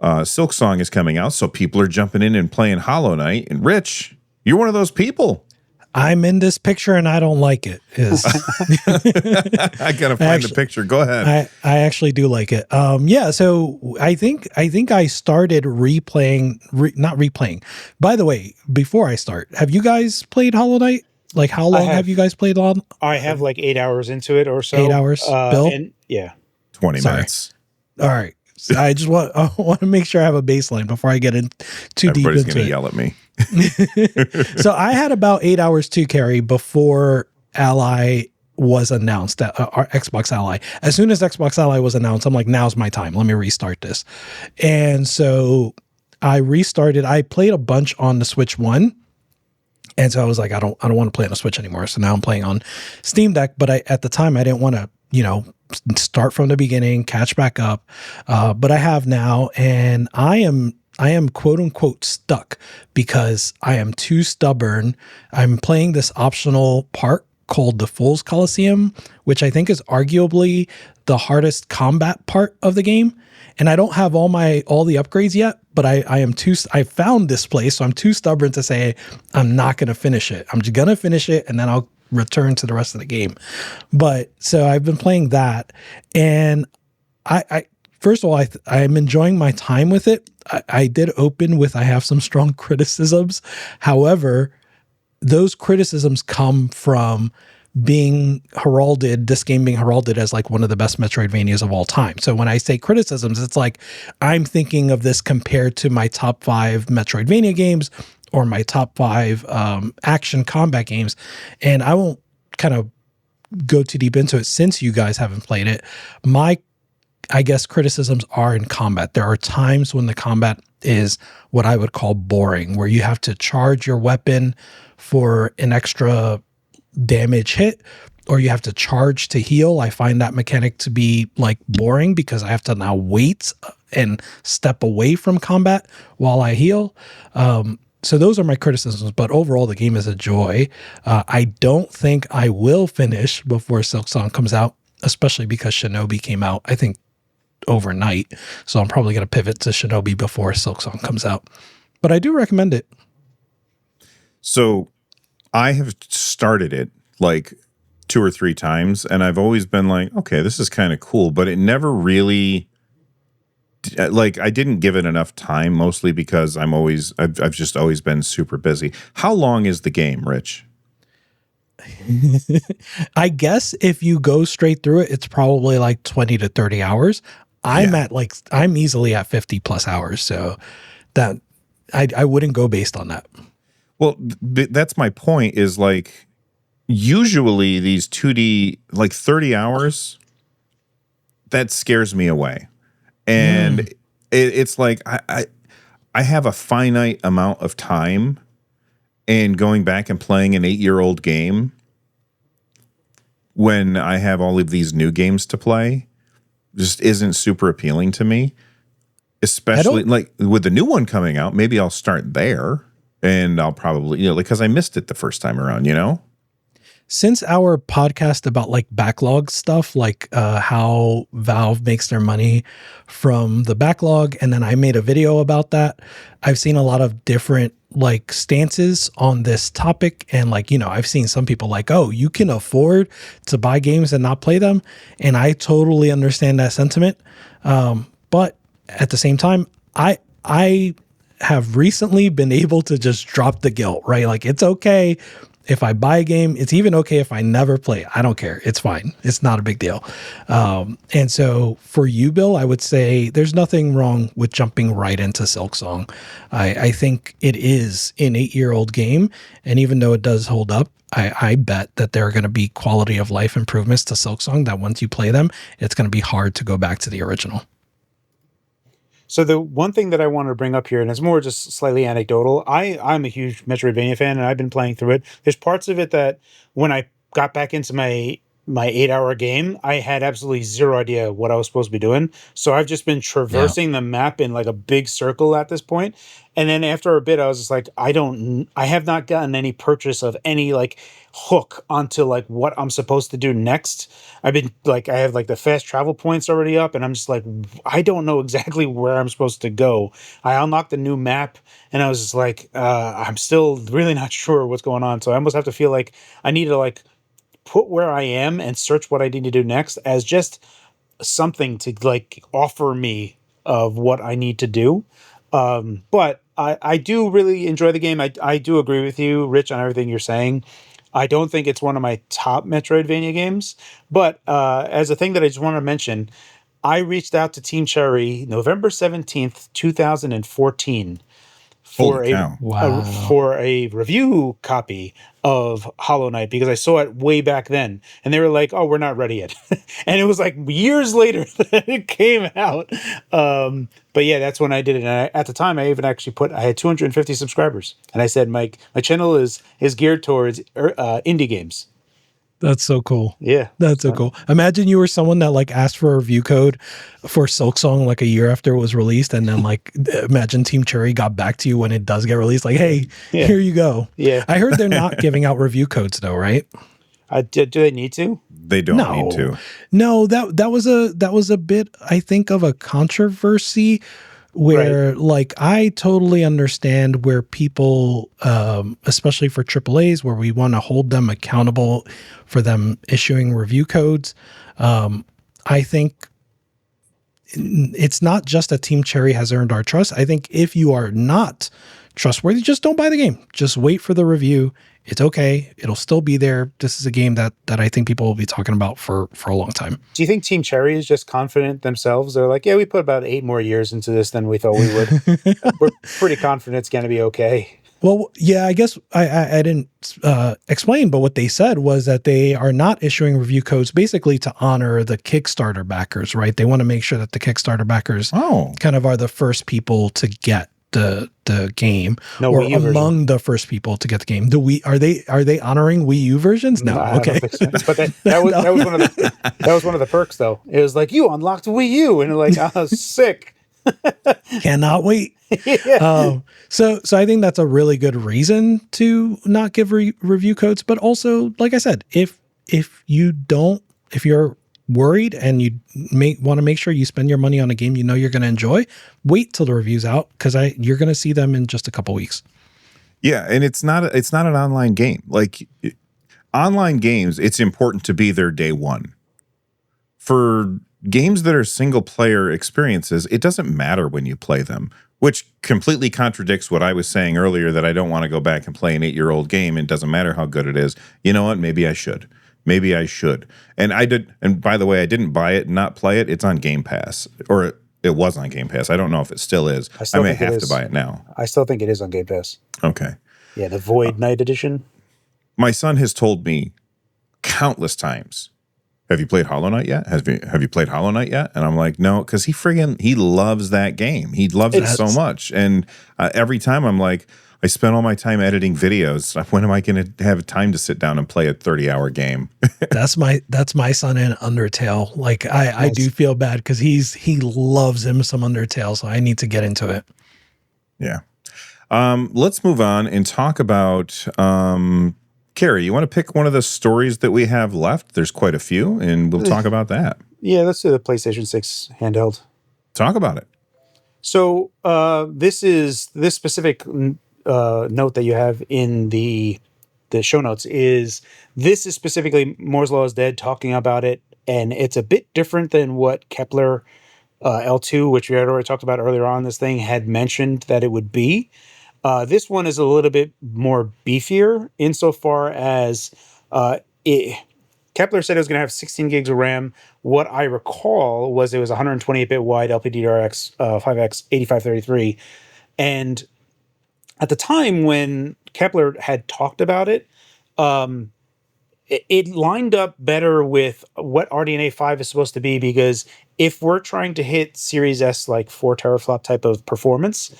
S3: Silksong is coming out, so people are jumping in and playing Hollow Knight. And Rich, you're one of those people.
S1: I'm in this picture and I don't like it.
S3: I gotta find the picture. Go ahead.
S1: I actually do like it. Yeah. So I think I started not replaying. By the way, before I start, have you guys played Hollow Knight? Like, how long have you guys played on?
S2: I have like 8 hours into it or so.
S1: 8 hours, Bill?
S2: And yeah.
S3: 20 minutes.
S1: All right. So I want to make sure I have a baseline before I get in too deep into it.
S3: Everybody's going to yell at me.
S1: So I had about 8 hours to carry before Ally was announced, our Xbox Ally. As soon as Xbox Ally was announced, I'm like, now's my time. Let me restart this. And so I restarted. I played a bunch on the Switch 1. And so I was like, I don't want to play on a Switch anymore. So now I'm playing on Steam Deck. But at the time, I didn't want to, start from the beginning, catch back up. But I have now, and I am quote unquote stuck because I am too stubborn. I'm playing this optional part called the Fool's Coliseum, which I think is arguably the hardest combat part of the game. And I don't have all the upgrades yet, but I found this place, so I'm too stubborn to say I'm not going to finish it. I'm just going to finish it and then I'll return to the rest of the game. But so I've been playing that, and I first of all, I'm enjoying my time with it. I did open with, I have some strong criticisms. However, those criticisms come from this game being heralded as like one of the best Metroidvanias of all time. So when I say criticisms, it's like I'm thinking of this compared to my top 5 Metroidvania games or my top 5 action combat games. And I won't kind of go too deep into it since you guys haven't played it. I guess criticisms are in combat. There are times when the combat is what I would call boring, where you have to charge your weapon for an extra damage hit, or you have to charge to heal. I find that mechanic to be like boring because I have to now wait and step away from combat while I heal. So those are my criticisms, but overall the game is a joy. I don't think I will finish before Silksong comes out, especially because Shinobi came out, I think, overnight. So I'm probably going to pivot to Shinobi before Silksong comes out. But I do recommend it.
S3: So I have started it like 2 or 3 times, and I've always been like, okay, this is kind of cool, but it never really, like, I didn't give it enough time, mostly because I've just always been super busy. How long is the game, Rich?
S1: I guess if you go straight through it, it's probably like 20 to 30 hours. I'm easily at 50 plus hours. So that I wouldn't go based on that.
S3: Well, that's my point, is like, usually these 2D, like 30 hours, that scares me away. And it's like, I have a finite amount of time, and going back and playing an 8-year-old game when I have all of these new games to play just isn't super appealing to me. Especially like with the new one coming out, maybe I'll start there, and I'll probably, because I missed it the first time around,
S1: Since our podcast about like backlog stuff, like how Valve makes their money from the backlog, and then I made a video about that, I've seen a lot of different like stances on this topic. And like, I've seen some people like, oh, you can afford to buy games and not play them. And I totally understand that sentiment. But at the same time, I have recently been able to just drop the guilt, right? Like, it's okay if I buy a game. It's even okay if I never play it. I don't care. It's fine. It's not a big deal. And so for you, Bill, I would say there's nothing wrong with jumping right into Silksong. I think it is an 8-year-old game. And even though it does hold up, I bet that there are going to be quality of life improvements to Silksong that once you play them, it's going to be hard to go back to the original.
S2: So the one thing that I wanted to bring up here, and it's more just slightly anecdotal, I'm a huge Metroidvania fan, and I've been playing through it. There's parts of it that when I got back into my 8-hour game, I had absolutely zero idea what I was supposed to be doing. So I've just been traversing the map in like a big circle at this point. And then after a bit, I was just like, I have not gotten any purchase of any like hook onto like what I'm supposed to do next. I've been like, I have like the fast travel points already up, and I'm just like, I don't know exactly where I'm supposed to go. I unlocked a new map, and I was just like, I'm still really not sure what's going on. So I almost have to feel like I need to like put where I am and search what I need to do next as just something to like offer me of what I need to do. But I do really enjoy the game. I do agree with you, Rich, on everything you're saying. I don't think it's one of my top Metroidvania games, but as a thing that I just want to mention, I reached out to Team Cherry November 17th, 2014 for for a review copy of Hollow Knight, because I saw it way back then, and they were like, "Oh, we're not ready yet," and it was like years later that it came out. But yeah, that's when I did it. And at the time, I even actually I had 250 subscribers, and I said, my channel is geared towards indie games.
S1: That's so cool.
S2: Yeah.
S1: That's so cool. Imagine you were someone that like asked for a review code for Silksong like a year after it was released, and then like imagine Team Cherry got back to you when it does get released, like, hey, here you go.
S2: Yeah.
S1: I heard they're not giving out review codes though, right?
S2: Do they need to?
S3: They don't need to.
S1: No, that was a bit, I think, of a controversy where like I totally understand where people, especially for AAAs, where we want to hold them accountable for them issuing review codes. I think it's not just that Team Cherry has earned our trust. I think if you are not trustworthy, just don't buy the game. Just wait for the review. It's okay. It'll still be there. This is a game that I think people will be talking about for a long time.
S2: Do you think Team Cherry is just confident themselves? They're like, yeah, we put about 8 more years into this than we thought we would. We're pretty confident it's going to be okay.
S1: Well, yeah, I guess I didn't explain, but what they said was that they are not issuing review codes basically to honor the Kickstarter backers, right? They want to make sure that the Kickstarter backers kind of are the first people to get the game, or among the first people to get the game. Are they honoring Wii U versions? No, okay.
S2: I don't think so. But that was one of the perks, though. It was like, you unlocked Wii U, and like, oh, sick.
S1: Cannot wait.
S2: Yeah.
S1: So I think that's a really good reason to not give review codes. But also, like I said, if you're worried and you want to make sure you spend your money on a game you know you're going to enjoy, wait till the review's out, because you're going to see them in just a couple weeks.
S3: Yeah, and it's not an online game. Like online games, it's important to be there day one. For games that are single player experiences, it doesn't matter when you play them, which completely contradicts what I was saying earlier, that I don't want to go back and play an 8-year-old game. It doesn't matter how good it is. You know what? Maybe I should. And I did. And by the way, I didn't buy it and not play it. It's on Game Pass, or it was on Game Pass. I don't know if it still is. I may have to buy it now.
S2: I still think it is on Game Pass.
S3: Okay.
S2: Yeah, the Void Night Edition.
S3: My son has told me countless times, have you played Hollow Knight yet? Have you played Hollow Knight yet? And I'm like, no, because he loves that game. He loves it so much. And every time I'm like, I spend all my time editing videos. When am I going to have time to sit down and play a 30-hour game?
S1: That's my son in Undertale. Like I do feel bad because he loves him some Undertale, so I need to get into it.
S3: Yeah. Let's move on and talk about Carrie, you want to pick one of the stories that we have left? There's quite a few, and we'll talk about that.
S2: Yeah, let's do the PlayStation 6 handheld.
S3: Talk about it.
S2: So this specific note that you have in the show notes is specifically Moore's Law is Dead talking about it, and it's a bit different than what Kepler L2, which we had already talked about earlier on this thing, had mentioned that it would be. This one is a little bit more beefier insofar as Kepler said it was going to have 16 gigs of RAM. What I recall was it was 128-bit wide LPDDR5X 8533. And at the time when Kepler had talked about it, it lined up better with what RDNA 5 is supposed to be, because if we're trying to hit Series S like 4 teraflop type of performance,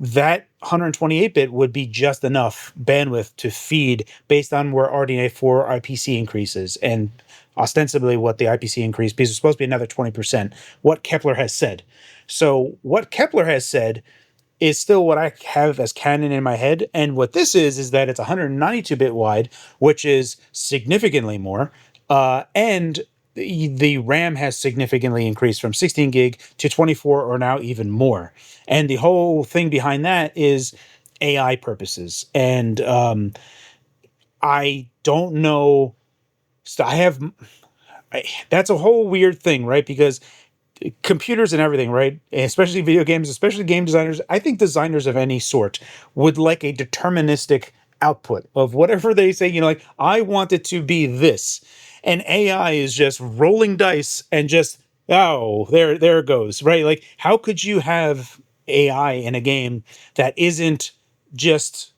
S2: that 128-bit would be just enough bandwidth to feed based on where RDNA 4 IPC increases, and ostensibly what the IPC increase, because it's supposed to be another 20%, what Kepler has said. So what Kepler has said is still what I have as canon in my head, and what this is that it's 192-bit wide, which is significantly more, and the RAM has significantly increased from 16 gig to 24, or now even more. And the whole thing behind that is AI purposes. And I don't know. That's a whole weird thing, right? Because computers and everything, right? Especially video games, especially game designers. I think designers of any sort would like a deterministic output of whatever they say, like, I want it to be this. And AI is just rolling dice and just, oh, there it goes, right? Like, how could you have AI in a game that isn't just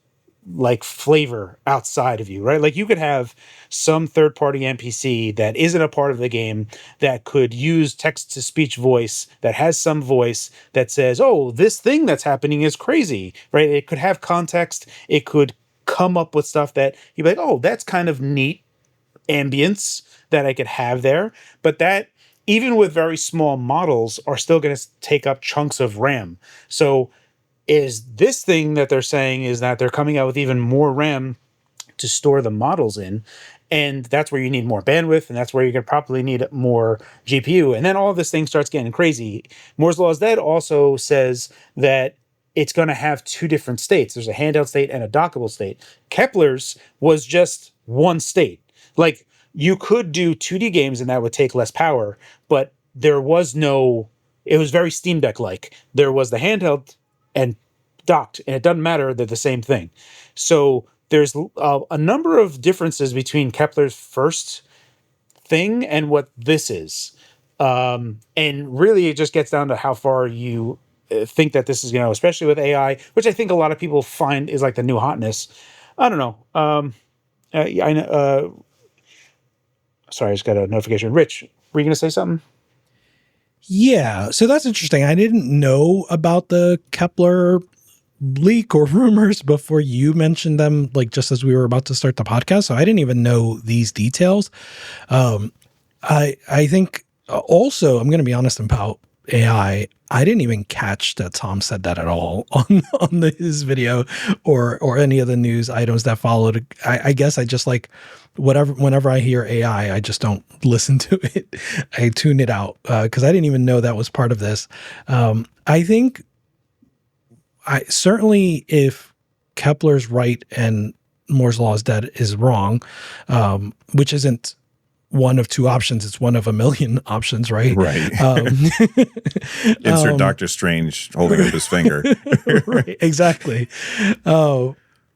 S2: like flavor outside of you, right? Like, you could have some third-party NPC that isn't a part of the game that could use text-to-speech voice, that has some voice that says, oh, this thing that's happening is crazy, right? It could have context. It could come up with stuff that you'd be like, oh, that's kind of neat ambience that I could have there. But that, even with very small models, are still going to take up chunks of RAM. So is this thing that they're saying is that they're coming out with even more RAM to store the models in, and that's where you need more bandwidth, and that's where you're going to probably need more GPU, and then all of this thing starts getting crazy. Moore's Law is Dead also says that it's going to have two different states. There's a handheld state and a dockable state. Kepler's was just one state. Like, you could do 2D games and that would take less power, but there was no it was very Steam Deck like. There was the handheld and docked, and it doesn't matter, they're the same thing. So there's a number of differences between Kepler's first thing and what this is. And really, it just gets down to how far you think that this is going to, especially with AI, which I think a lot of people find is like the new hotness. I don't know. I know. Sorry, I just got a notification. Rich, were you going to say something?
S1: Yeah, so that's interesting. I didn't know about the Kepler leak or rumors before you mentioned them, like just as we were about to start the podcast. So I didn't even know these details. I think also I'm going to be honest about AI. I didn't even catch that Tom said that at all on his video or any of the news items that followed. I guess I just like whenever I hear AI, I just don't listen to it. I tune it out because I didn't even know that was part of this. I think I certainly if Kepler's right and Moore's law is dead is wrong, which isn't one of two options. It's one of a million options, right?
S3: Right. Insert Doctor Strange holding up his finger.
S1: Right, exactly.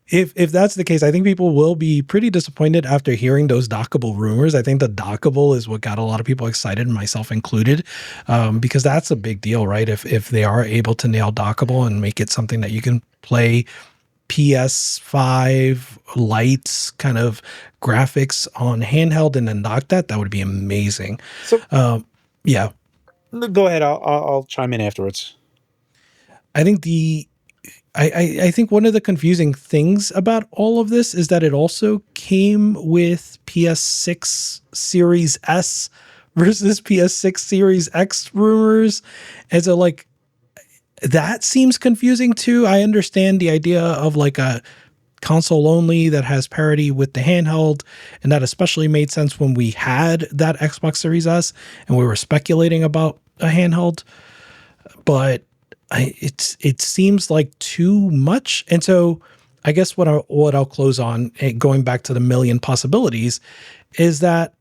S1: If that's the case, I think people will be pretty disappointed after hearing those dockable rumors. I think the dockable is what got a lot of people excited, myself included, because that's a big deal, right? If they are able to nail dockable and make it something that you can play PS5 lights kind of graphics on handheld and then dock that would be amazing.
S2: So,
S1: yeah.
S2: Go ahead. I'll chime in afterwards.
S1: I think I think one of the confusing things about all of this is that it also came with PS6 Series S versus PS6 Series X rumors. And so like that seems confusing too. I understand the idea of like a console only that has parity with the handheld, and that especially made sense when we had that Xbox Series S and we were speculating about a handheld. But it seems like too much, and so I guess what I'll close on, going back to the million possibilities, is that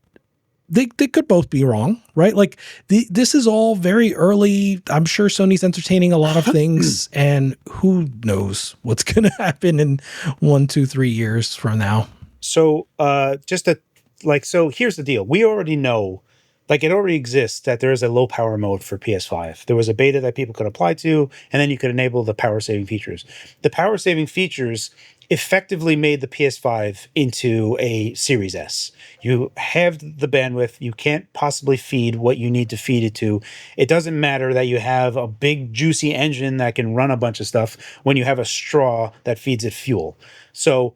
S1: they could both be wrong, right? Like this is all very early. I'm sure Sony's entertaining a lot of things, and who knows what's going to happen in 1, 2, 3 years from now.
S2: So, so here's the deal. We already know, like it already exists, that there is a low power mode for PS5. There was a beta that people could apply to, and then you could enable the power saving features. The power saving features effectively made the PS5 into a Series S. You have the bandwidth. You can't possibly feed what you need to feed it to. It doesn't matter that you have a big juicy engine that can run a bunch of stuff when you have a straw that feeds it fuel. So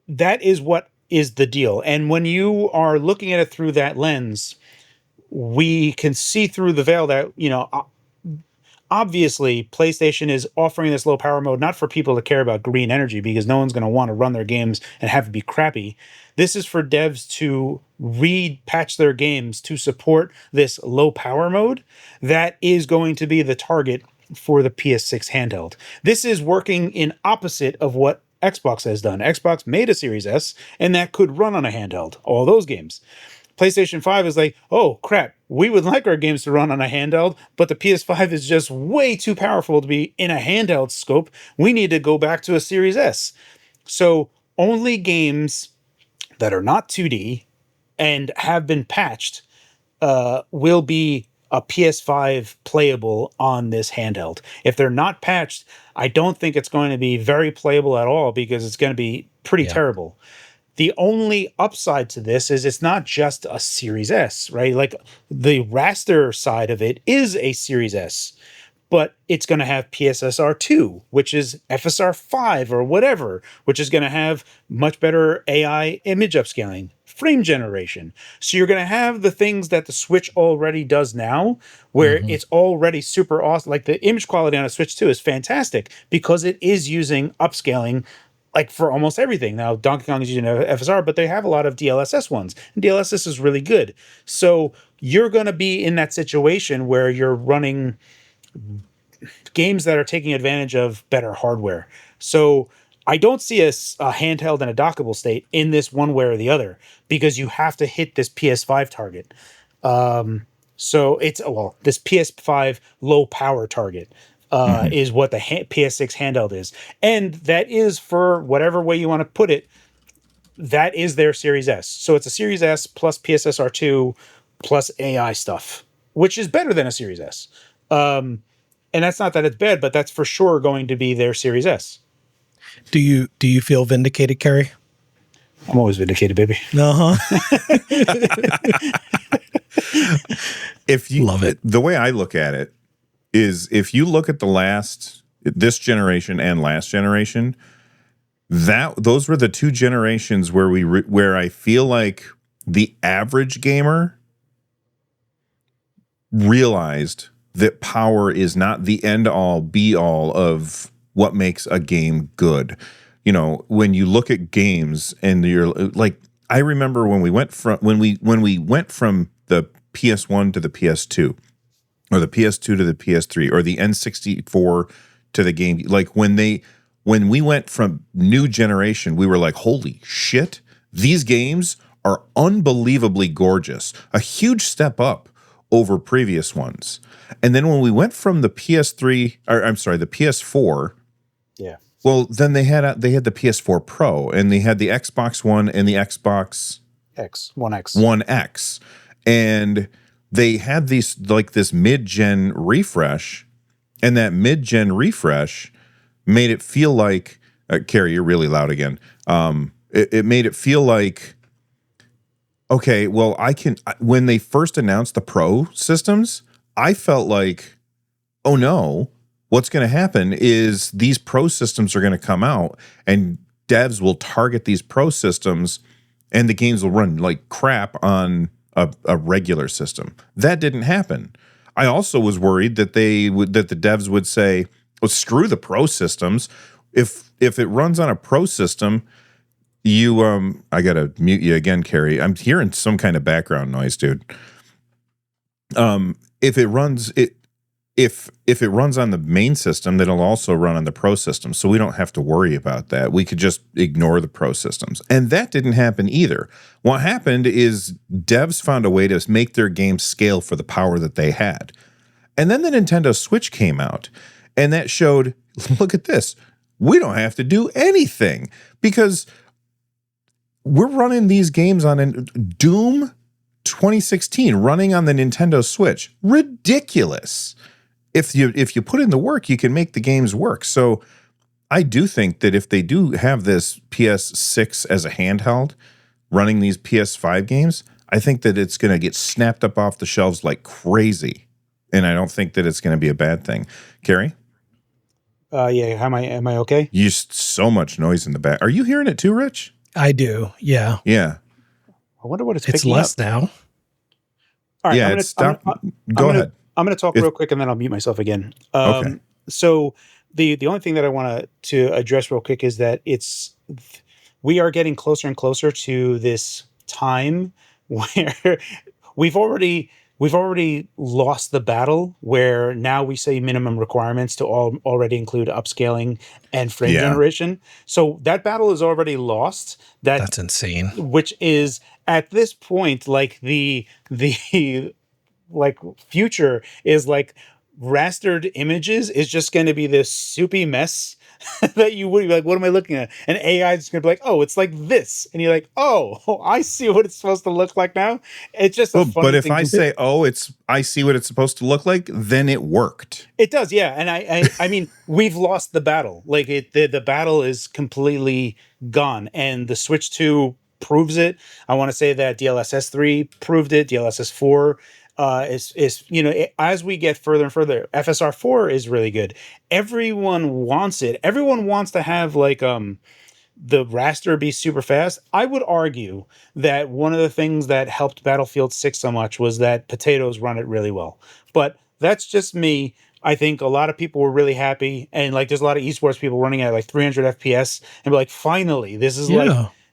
S2: that is what is the deal. And when you are looking at it through that lens, we can see through the veil that, obviously PlayStation is offering this low power mode not for people to care about green energy, because no one's going to want to run their games and have it be crappy. This is for devs to patch their games to support this low power mode that is going to be the target for the PS6 handheld. This is working in opposite of what Xbox has done. Xbox made a Series S and that could run on a handheld, all those games. PlayStation 5 is like, oh crap, we would like our games to run on a handheld, but the PS5 is just way too powerful to be in a handheld scope. We need to go back to a Series S. So only games that are not 2D and have been patched will be a PS5 playable on this handheld. If they're not patched, I don't think it's going to be very playable at all, because it's going to be pretty terrible. The only upside to this is it's not just a Series S, right? Like the raster side of it is a Series S, but it's going to have PSSR 2, which is FSR 5 or whatever, which is going to have much better AI image upscaling, frame generation. So you're going to have the things that the Switch already does now, where it's already super awesome. Like the image quality on a Switch 2 is fantastic because it is using upscaling like for almost everything. Now, Donkey Kong is using FSR, but they have a lot of DLSS ones, and DLSS is really good. So you're going to be in that situation where you're running games that are taking advantage of better hardware. So I don't see a handheld and a dockable state in this one way or the other, because you have to hit this PS5 target. So it's this PS5 low power target is what the PS6 handheld is, and that is, for whatever way you want to put it, that is their Series S. So it's a Series S plus PSSR2 plus AI stuff, which is better than a Series S. And that's not that it's bad, but that's for sure going to be their Series S.
S1: Do you feel vindicated, Kerry?
S2: I'm always vindicated, baby.
S3: If you
S1: love it,
S3: the way I look at it is, if you look at this generation and last generation, those were the two generations where I feel like the average gamer realized that power is not the end all be all of what makes a game good. You know, when you look at games and you're like, I remember when we went from the PS1 to the PS2, or the PS2 to the PS3, or the N64 to the game, like when we went from new generation, we were like, holy shit, these games are unbelievably gorgeous. A huge step up over previous ones. And then when we went from the PS3, or I'm sorry, the PS4,
S2: yeah.
S3: Well, then they had the PS4 Pro, and they had the Xbox One and the Xbox
S2: One X.
S3: One X, and they had this mid-gen refresh, and that mid-gen refresh made it feel like Carrie, you're really loud again. It made it feel like, okay, well, when they first announced the Pro systems, I felt like, oh no, what's going to happen is these Pro systems are going to come out, and devs will target these Pro systems, and the games will run like crap on a regular system. That didn't happen. I also was worried that the devs would say, well, screw the Pro systems. If it runs on a Pro system, I gotta mute you again, Carrie. I'm hearing some kind of background noise, dude. If it runs on the main system, then it'll also run on the Pro system. So we don't have to worry about that. We could just ignore the Pro systems. And that didn't happen either. What happened is devs found a way to make their games scale for the power that they had. And then the Nintendo Switch came out, and that showed, look at this. We don't have to do anything, because we're running these games on Doom 2016 running on the Nintendo Switch. Ridiculous. If you put in the work, you can make the games work. So I do think that if they do have this PS6 as a handheld running these PS5 games, I think that it's going to get snapped up off the shelves like crazy. And I don't think that it's going to be a bad thing. Carrie?
S2: Yeah. Am I okay?
S3: You so much noise in the back. Are you hearing it too, Rich?
S1: I do. Yeah.
S3: Yeah.
S2: I wonder what it's
S1: less
S2: picking up
S1: now.
S2: All right.
S3: Yeah, Go ahead.
S2: I'm going to talk real quick, and then I'll mute myself again.
S3: Okay.
S2: So the only thing that I want to address real quick is that we are getting closer and closer to this time where we've already lost the battle, where now we say minimum requirements to already include upscaling and frame generation. So that battle is already lost.
S1: That's insane.
S2: Which is at this point like the like future is like rastered images is just going to be this soupy mess that you would be like, what am I looking at? And AI is going to be like, oh, it's like this. And you're like, oh, I see what it's supposed to look like now. It's just a funny
S3: but if
S2: thing
S3: I say, I see what it's supposed to look like, then it worked.
S2: It does, yeah. And I mean, we've lost the battle. Like the battle is completely gone. And the Switch 2 proves it. I want to say that DLSS 3 proved it. DLSS 4 is as we get further and further, FSR 4 is really good. Everyone wants it. Everyone wants to have like the raster be super fast. I would argue that one of the things that helped Battlefield 6 so much was that potatoes run it really well. But that's just me. I think a lot of people were really happy, and like there's a lot of esports people running at like 300 FPS and be like, finally, this is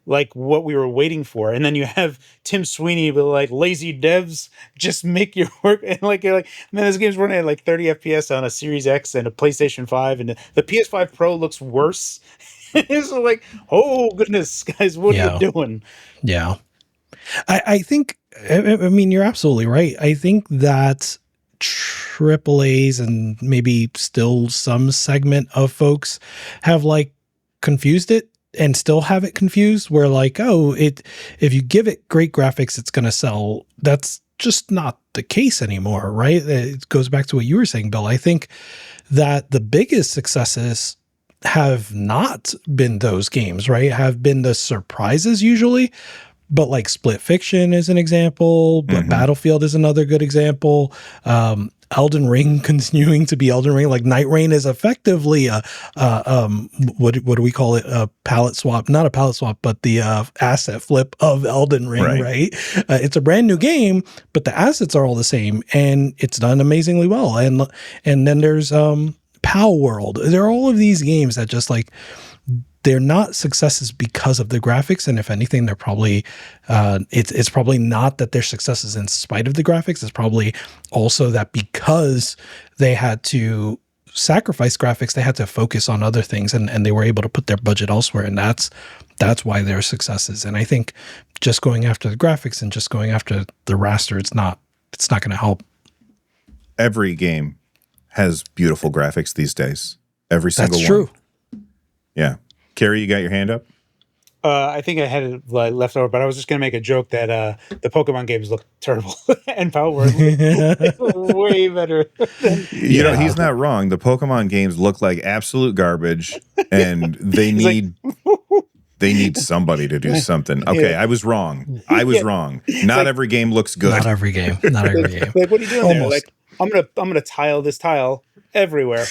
S2: like what we were waiting for. And then you have Tim Sweeney be like, lazy devs, just make your work. And like you're like, man, this game's running at like 30 FPS on a Series X and a PlayStation 5, and the PS5 Pro looks worse. It's like, oh goodness, guys, what are you doing?
S1: Yeah. I think I mean, you're absolutely right. I think that AAAs and maybe still some segment of folks have like confused it and still have it confused where like, oh, if you give it great graphics, it's going to sell. That's just not the case anymore, right? It goes back to what you were saying, Bill. I think that the biggest successes have not been those games, right? Have been the surprises usually. But like Split Fiction is an example, but Battlefield is another good example. Elden Ring continuing to be Elden Ring, like Night Rain is effectively what do we call it? A palette swap, not a palette swap, but the asset flip of Elden Ring, right? It's a brand new game, but the assets are all the same, and it's done amazingly well. And then there's Pow World. There are all of these games that just like, they're not successes because of the graphics, and if anything, they're probably it's probably not that they're successes in spite of the graphics. It's probably also that because they had to sacrifice graphics, they had to focus on other things, and they were able to put their budget elsewhere, and that's why they're successes. And I think just going after the graphics and just going after the raster, it's not going to help.
S3: Every game has beautiful graphics these days. Every single one.
S1: That's true.
S3: Yeah. Carrie, you got your hand up?
S2: I think I had it left over, but I was just going to make a joke that the Pokemon games look terrible and Power Word look way better.
S3: You know, he's not wrong. The Pokemon games look like absolute garbage, and they need somebody to do something. Okay, I was wrong. I was wrong. Not every game looks good.
S1: Not every game. Not every game.
S2: Like, what are you doing there? Like, I'm gonna tile this tile everywhere.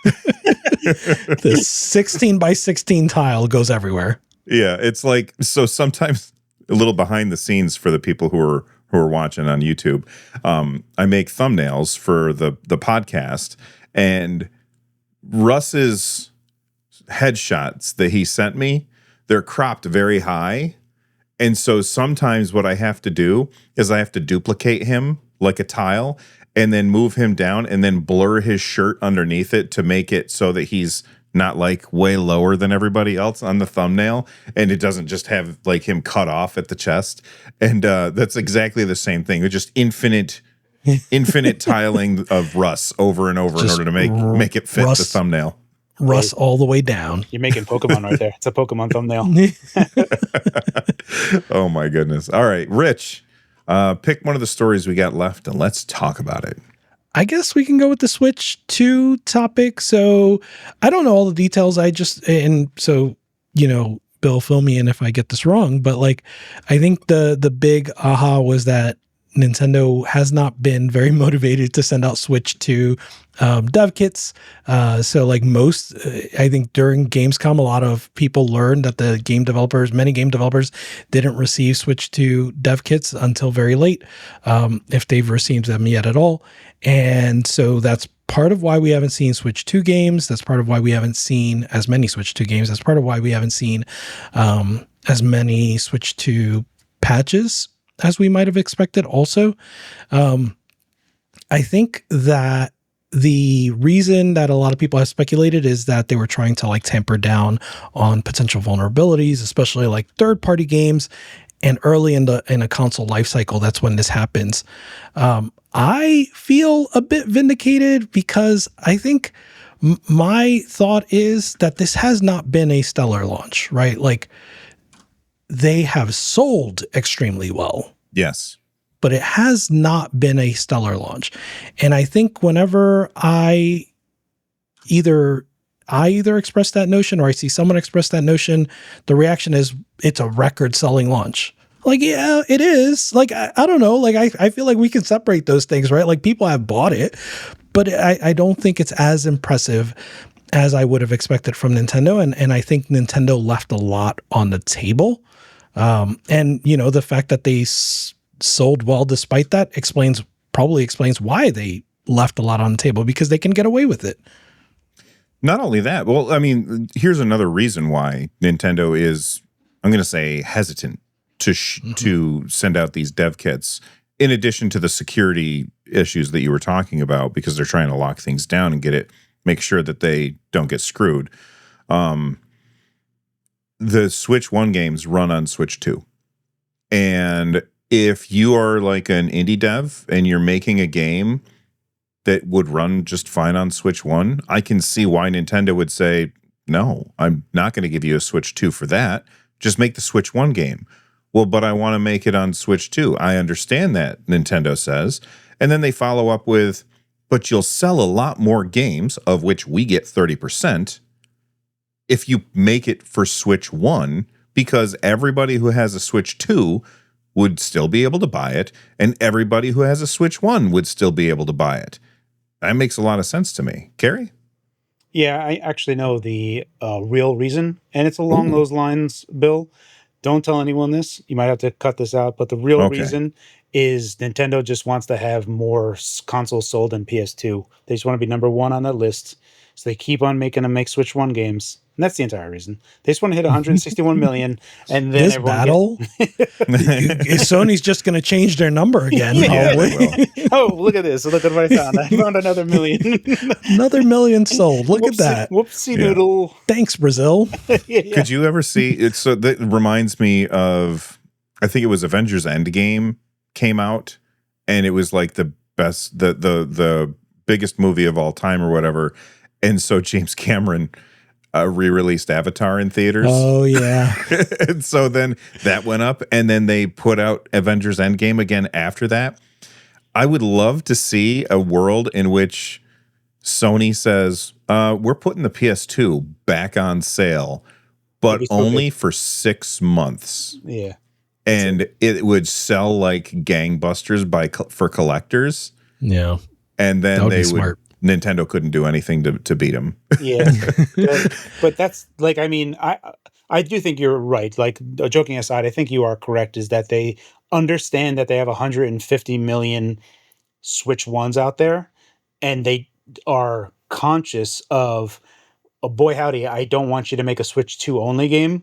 S1: The 16 by 16 tile goes everywhere.
S3: Yeah, it's like, so sometimes a little behind the scenes for the people who are watching on YouTube. I make thumbnails for the podcast, and Russ's headshots that he sent me, they're cropped very high. And so sometimes what I have to do is I have to duplicate him like a tile and then move him down and then blur his shirt underneath it to make it so that he's not like way lower than everybody else on the thumbnail, and it doesn't just have like him cut off at the chest. And that's exactly the same thing. It's just infinite tiling of Russ over and over just in order to make it fit the thumbnail.
S1: Russ all the way down.
S2: You're making Pokemon right there. It's a Pokemon thumbnail.
S3: Oh my goodness. All right, Rich, pick one of the stories we got left and let's talk about it.
S1: I guess we can go with the Switch 2 topic. So I don't know all the details. So, Bill, fill me in if I get this wrong, but like, I think the big aha was that Nintendo has not been very motivated to send out Switch 2 dev kits. So like I think during Gamescom, a lot of people learned that many game developers didn't receive Switch 2 dev kits until very late, if they've received them yet at all. And so that's part of why we haven't seen Switch 2 games. That's part of why we haven't seen as many Switch 2 games. That's part of why we haven't seen as many Switch 2 patches as we might have expected also. I think that the reason that a lot of people have speculated is that they were trying to like tamper down on potential vulnerabilities, especially like third-party games, and early in a console life cycle. That's when this happens. I feel a bit vindicated because I think my thought is that this has not been a stellar launch, right? Like, they have sold extremely well.
S3: Yes.
S1: But it has not been a stellar launch. And I think whenever I either express that notion or I see someone express that notion, the reaction is it's a record-selling launch. Like, yeah, it is. Like, I don't know. Like, I feel like we can separate those things, right? Like, people have bought it, but I don't think it's as impressive as I would have expected from Nintendo. And I think Nintendo left a lot on the table. And the fact that they sold well despite that probably explains why they left a lot on the table, because they can get away with it.
S3: Not only that, well, I mean, here's another reason why Nintendo is, I'm going to say, hesitant to send out these dev kits, in addition to the security issues that you were talking about, because they're trying to lock things down and make sure that they don't get screwed. The Switch 1 games run on Switch 2. And if you are like an indie dev and you're making a game that would run just fine on Switch 1, I can see why Nintendo would say, no, I'm not going to give you a Switch 2 for that. Just make the Switch 1 game. Well, but I want to make it on Switch 2. I understand that, Nintendo says. And then they follow up with, but you'll sell a lot more games, of which we get 30%, if you make it for Switch 1, because everybody who has a Switch 2 would still be able to buy it, and everybody who has a Switch 1 would still be able to buy it. That makes a lot of sense to me. Carrie?
S2: Yeah, I actually know the real reason, and it's along those lines, Bill. Don't tell anyone this. You might have to cut this out, but the real reason is Nintendo just wants to have more consoles sold than PS2. They just want to be number one on that list, so they keep on making them make Switch 1 games. And that's the entire reason. They just want to hit 161 million, and then
S1: This battle, Sony's just going to change their number again.
S2: Yeah,
S1: Probably.
S2: Oh, look at this! Look at what I found. I found another million.
S1: Another million sold. Look at that.
S2: Whoopsie doodle.
S1: Thanks, Brazil.
S2: Yeah.
S3: Could you ever see it? So that reminds me of, I think it was Avengers Endgame came out, and it was like the best, the biggest movie of all time or whatever. And so James Cameron re-released Avatar in theaters.
S1: Oh, yeah.
S3: And so then that went up, and then they put out Avengers Endgame again after that. I would love to see a world in which Sony says, we're putting the PS2 back on sale, but only for 6 months.
S2: Yeah.
S3: And it would sell like gangbusters for collectors.
S1: Yeah.
S3: And then they would,
S1: smart.
S3: Nintendo couldn't do anything to beat them.
S2: Yeah. But that's like, I mean, I do think you're right. Like, joking aside, I think you are correct, is that they understand that they have 150 million Switch 1s out there, and they are conscious of, oh, boy howdy, I don't want you to make a Switch 2 only game.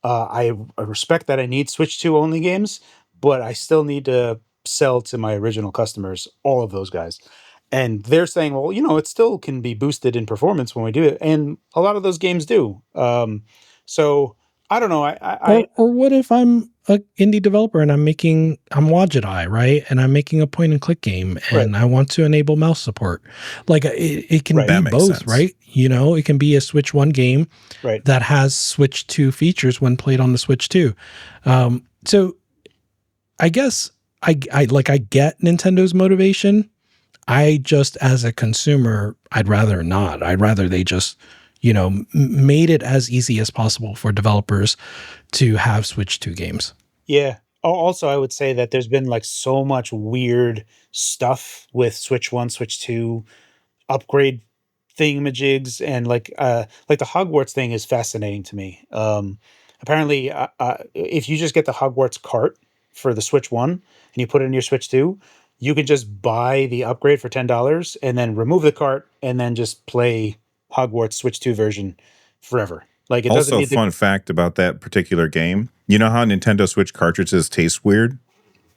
S2: I respect that I need Switch 2 only games, but I still need to sell to my original customers, all of those guys. And they're saying, well, it still can be boosted in performance when we do it. And a lot of those games do. So I don't know.
S1: Or what if I'm an indie developer and I'm Wajidai, right? And I'm making a point and click game, and I want to enable mouse support. Like it can be both, sense. Right? It can be a Switch 1 game that has Switch 2 features when played on the Switch 2. So I guess I get Nintendo's motivation. I just, as a consumer, I'd rather not. I'd rather they just, made it as easy as possible for developers to have Switch 2 games.
S2: Yeah. Also, I would say that there's been like so much weird stuff with Switch 1, Switch 2 upgrade thingamajigs, and like the Hogwarts thing is fascinating to me. Apparently, if you just get the Hogwarts cart for the Switch 1 and you put it in your Switch 2, you can just buy the upgrade for $10 and then remove the cart and then just play Hogwarts Switch 2 version forever. Like, it doesn't need
S3: fun fact about that particular game. You know how Nintendo Switch cartridges taste weird?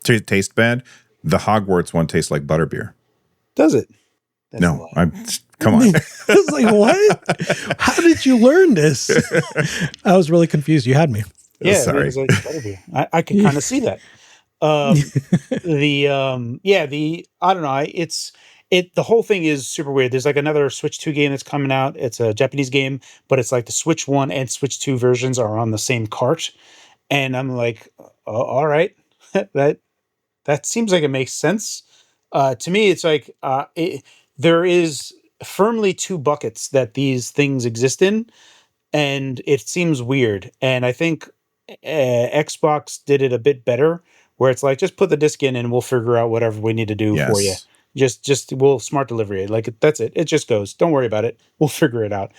S3: Taste bad? The Hogwarts one tastes like butterbeer.
S2: Does it?
S3: That's no, come on.
S1: I was like, what? How did you learn this? I was really confused. You had me.
S2: Yeah,
S3: sorry.
S2: It was like butterbeer. I could kind of see that. I don't know. The whole thing is super weird. There's like another Switch 2 game that's coming out. It's a Japanese game, but it's like the Switch 1 and Switch 2 versions are on the same cart. And I'm like, all right, that seems like it makes sense. To me, it's like, there is firmly 2 buckets that these things exist in, and it seems weird. And I think Xbox did it a bit better, where it's like, just put the disc in and we'll figure out whatever we need to do for you. Just we'll smart delivery it. Like, that's it. It just goes. Don't worry about it. We'll figure it out.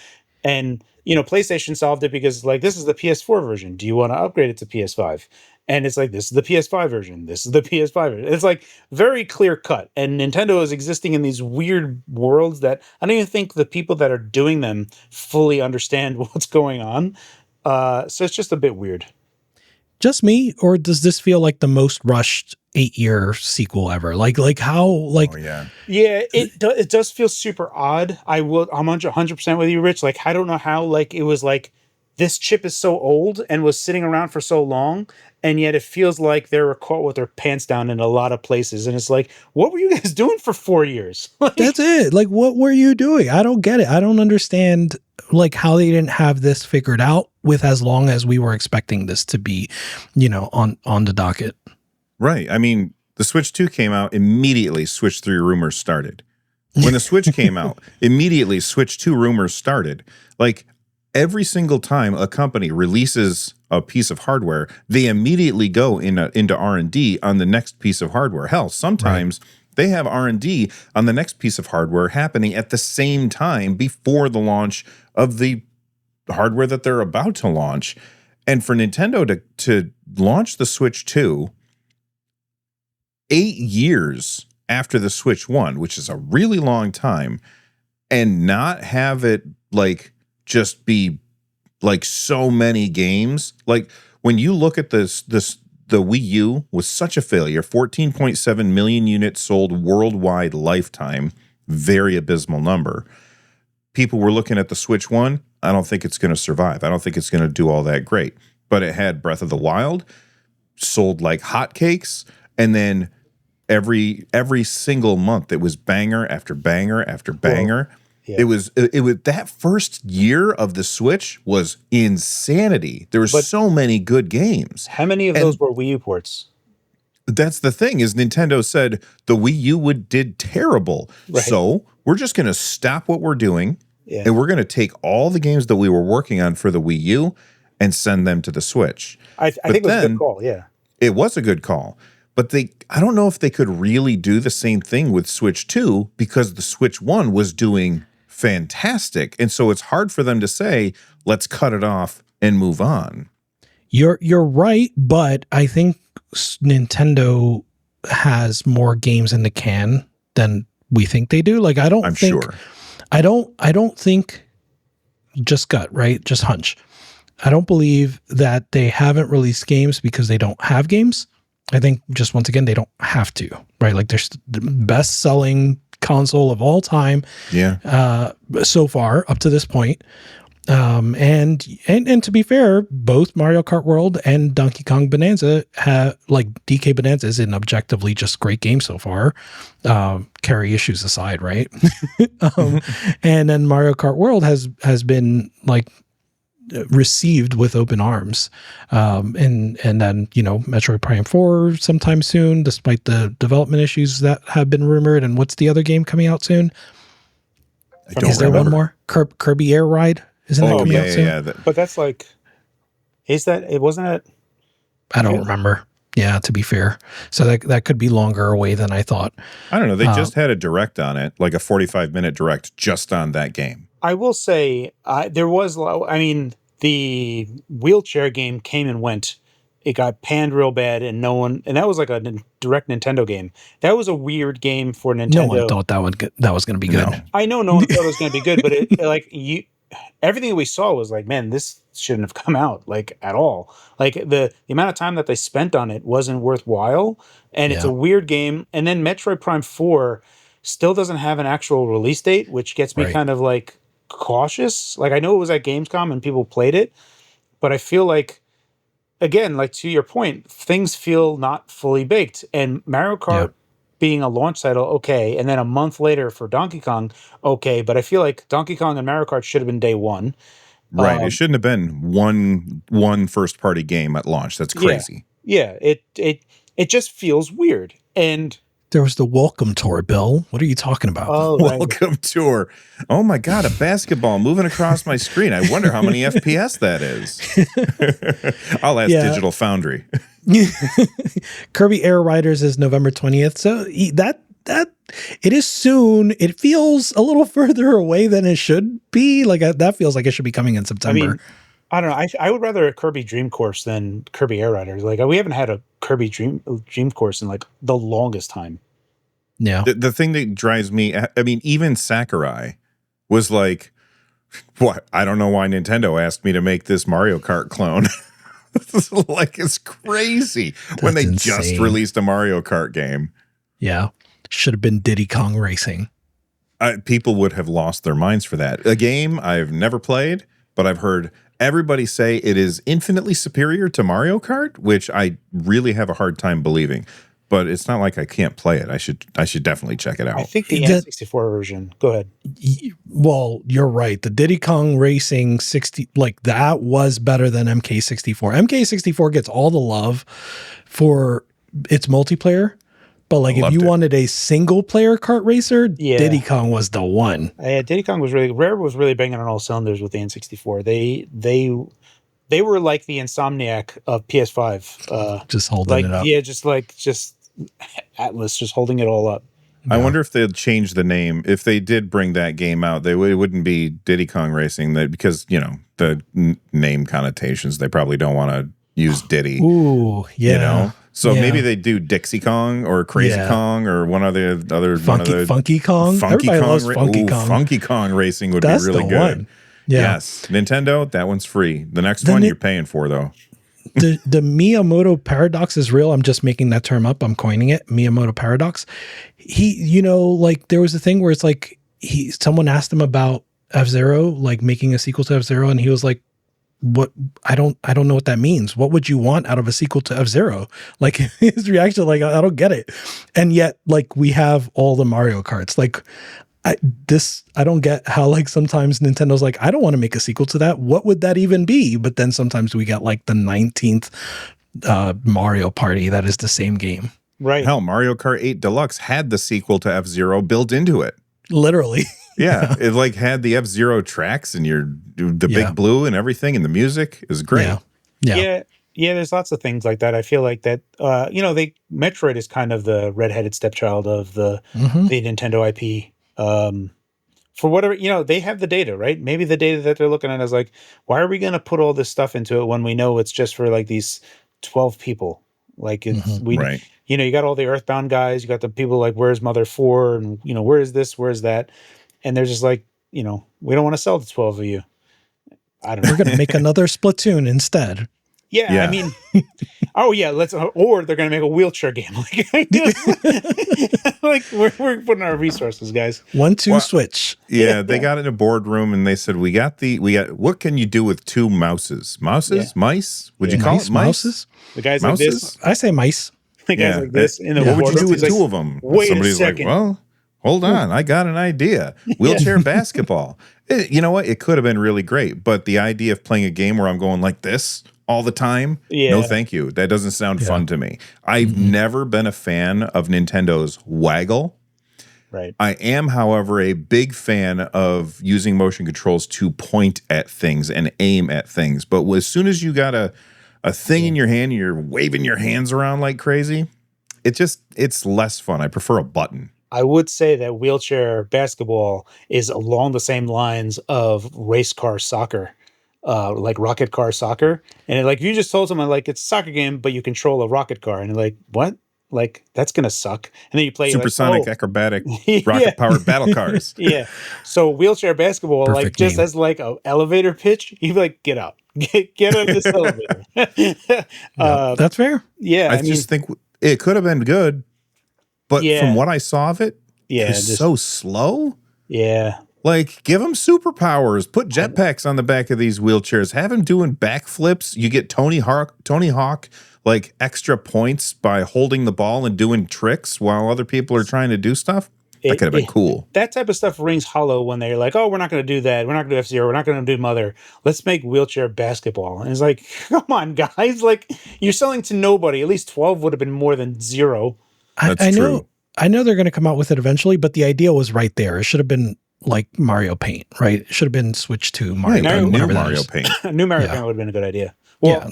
S2: And, PlayStation solved it because, like, this is the PS4 version. Do you want to upgrade it to PS5? And it's like, this is the PS5 version. This is the PS5 version. It's like very clear cut. And Nintendo is existing in these weird worlds that I don't even think the people that are doing them fully understand what's going on. So it's just a bit weird.
S1: Just me, or does this feel like the most rushed 8-year sequel ever? Like how? Like,
S3: oh, yeah,
S2: it does feel super odd. I'm 100% with you, Rich. Like, I don't know how. Like, it was like this chip is so old and was sitting around for so long, and yet it feels like they were caught with their pants down in a lot of places. And it's like, what were you guys doing for 4 years? Like,
S1: That's it. Like, what were you doing? I don't get it. I don't understand like how they didn't have this figured out with as long as we were expecting this to be, on the docket.
S3: Right. I mean, the Switch 2 came out, immediately Switch 3 rumors started. When the Switch came out, immediately Switch 2 rumors started. Like, every single time a company releases a piece of hardware, they immediately go into R&D on the next piece of hardware. Hell, sometimes they have R&D on the next piece of hardware happening at the same time before the launch of the hardware that they're about to launch. And for Nintendo to launch the Switch 2 8 years after the Switch 1, which is a really long time, and not have it like just be like so many games. Like when you look at the Wii U was such a failure, 14.7 million units sold worldwide lifetime, very abysmal number. People were looking at the Switch 1. I don't think it's going to survive. I don't think it's going to do all that great. But it had Breath of the Wild, sold like hotcakes, and then every single month it was banger after banger after banger.
S2: Yeah.
S3: It was that first year of the Switch was insanity. There were so many good games.
S2: How many of those were Wii U ports?
S3: That's the thing, is Nintendo said the Wii U did terrible.
S2: Right.
S3: So we're just going to stop what we're doing, and we're going to take all the games that we were working on for the Wii U and send them to the Switch.
S2: I think it was a good call, yeah.
S3: It was a good call. But I don't know if they could really do the same thing with Switch 2, because the Switch 1 was doing fantastic. And so it's hard for them to say, let's cut it off and move on.
S1: You're right, but I think Nintendo has more games in the can than we think they do. Like, I don't think, just gut, right? Just hunch. I don't believe that they haven't released games because they don't have games. I think just once again, they don't have to, right? Like, they're the best selling console of all time.
S3: Yeah.
S1: So far up to this point. And to be fair, both Mario Kart World and Donkey Kong Bonanza have, like, DK Bonanza is an objectively just great game so far. Carry issues aside, right? And then Mario Kart World has been like received with open arms. And then, Metroid Prime 4 sometime soon, despite the development issues that have been rumored. And what's the other game coming out soon? Is there one more? Kirby Air Ride? Isn't that coming out soon?
S3: Yeah.
S2: But that's like, it wasn't it?
S1: I don't remember. Yeah, to be fair. So that could be longer away than I thought.
S3: I don't know. They just had a direct on it, like a 45-minute direct just on that game.
S2: I will say there was, the wheelchair game came and went. It got panned real bad, and that was like a direct Nintendo game. That was a weird game for Nintendo.
S1: No one thought that was going to be good.
S3: No.
S2: I know no one thought it was going to be good, but everything that we saw was like, man, this shouldn't have come out like at all. Like the amount of time that they spent on it wasn't worthwhile, and it's a weird game. And then Metroid Prime 4 still doesn't have an actual release date, which gets me kind of like cautious. Like, I know it was at Gamescom and people played it, but I feel like, again, like to your point, things feel not fully baked. And Mario Kart being a launch title, okay, and then a month later for Donkey Kong, okay, but I feel like Donkey Kong and Mario Kart should have been day one.
S3: Right. It shouldn't have been one first party game at launch. That's crazy.
S2: Yeah. It just feels weird. And
S1: there was the welcome tour, Bill. What are you talking about?
S2: Oh,
S3: welcome tour. Oh my God, a basketball moving across my screen. I wonder how many FPS that is. I'll ask Digital Foundry.
S1: Kirby Air Riders is November 20th. So that it is soon. It feels a little further away than it should be. Like, that feels like it should be coming in September.
S2: I mean, I don't know. I would rather a Kirby Dream Course than Kirby Air Riders. Like, we haven't had a Kirby Dream Course in like the longest time.
S1: Yeah.
S3: The thing that drives me, I mean, even Sakurai was like, what? I don't know why Nintendo asked me to make this Mario Kart clone. Like, it's crazy. When they just released a Mario Kart game.
S1: Yeah. Should have been Diddy Kong Racing.
S3: People would have lost their minds for that. A game I've never played, but I've heard Everybody say it is infinitely superior to Mario Kart, which I really have a hard time believing. But it's not like I can't play it. I should definitely check it
S2: I
S3: out.
S2: think the N64 version. Go ahead.
S1: Well, you're right. The Diddy Kong Racing 60, like that was better than MK64. MK64 gets all the love for its multiplayer, but like if you wanted a single player kart racer, Diddy Kong was the one.
S2: Yeah, Diddy Kong was really banging on all cylinders with the N64. They were like the Insomniac of PS5.
S1: Just holding it up.
S2: Yeah, just Atlas, just holding it all up.
S3: I wonder if they'd change the name. If they did bring that game out, it wouldn't be Diddy Kong Racing, because, the name connotations, they probably don't want to use Diddy.
S1: Ooh, yeah.
S3: So maybe they do Dixie Kong or Crazy Kong or one of the other
S1: Funky Kong. Everybody loves Funky Kong.
S3: Funky Kong Racing would be really good.
S1: One. Yeah.
S3: Yes, Nintendo, that one's free. The next one you're paying for though.
S1: The Miyamoto paradox is real. I'm just making that term up. I'm coining it. Miyamoto paradox. He, like there was a thing where it's like someone asked him about F-Zero, like making a sequel to F-Zero, and he was like, what I don't know what that means. What would you want out of a sequel to F-Zero? Like his reaction, like, I don't get it. And yet, like, we have all the Mario Karts. Like, I don't get how, like, sometimes Nintendo's like, I don't want to make a sequel to that. What would that even be? But then sometimes we get like the 19th Mario Party that is the same game.
S2: Right.
S3: Hell, Mario Kart 8 Deluxe had the sequel to F-Zero built into it.
S1: Literally.
S3: Yeah, it like had the F-Zero tracks and the big blue and everything, and the music is great.
S2: Yeah. There's lots of things like that. I feel like that. Metroid is kind of the redheaded stepchild of the Nintendo IP. For whatever, they have the data, right? Maybe the data that they're looking at is like, why are we going to put all this stuff into it when we know it's just for like these 12 people? Like it's
S3: right.
S2: You got all the Earthbound guys, you got the people like, where's Mother 4, and where is this, where's that, and they're just like, we don't want to sell to 12 of you. I don't know.
S1: We're going to make another Splatoon instead.
S2: Yeah, I mean, or they're going to make a wheelchair game. Like we're putting our resources, guys.
S1: 1-2 switch.
S3: Yeah, they got in a boardroom and they said, we got what can you do with two mouses? Mice? Would you call it mice?
S2: The guys like this.
S1: I say mice.
S2: The guys like this in the
S3: What would you do with
S2: like,
S3: two of them?
S2: Wait
S3: Somebody's
S2: a second.
S3: like, well, hold on, I got an idea. Wheelchair basketball. You know what? It could have been really great, but the idea of playing a game where I'm going like this all the time, no thank you. That doesn't sound fun to me. I've never been a fan of Nintendo's waggle.
S2: Right.
S3: I am, however, a big fan of using motion controls to point at things and aim at things. But as soon as you got a thing in your hand and you're waving your hands around like crazy, it's less fun. I prefer a button.
S2: I would say that wheelchair basketball is along the same lines of race car soccer, like rocket car soccer. And like, you just told someone like, it's a soccer game, but you control a rocket car. And they're like, what? Like, that's going to suck. And then you play
S3: supersonic, acrobatic, rocket powered battle cars.
S2: Yeah. So wheelchair basketball,
S1: Perfect
S2: like just
S1: name.
S2: as like an elevator pitch, you'd be like, get out, get out of this elevator.
S1: That's fair.
S2: Yeah.
S3: I just think it could have been good, but from what I saw of it, it's so slow.
S2: Yeah.
S3: Like, give them superpowers. Put jetpacks on the back of these wheelchairs. Have them doing backflips. You get Tony Hawk, like, extra points by holding the ball and doing tricks while other people are trying to do stuff. That could have been cool.
S2: That type of stuff rings hollow when they're like, oh, we're not going to do that. We're not going to do F-Zero. We're not going to do Mother. Let's make wheelchair basketball. And it's like, come on, guys. Like, you're selling to nobody. At least 12 would have been more than 0.
S1: I know they're going to come out with it eventually, but the idea was right there. It should have been like Mario Paint, right? It should have been switched to Mario Paint.
S3: New Mario Paint.
S2: New Mario Paint would have been a good idea. Well,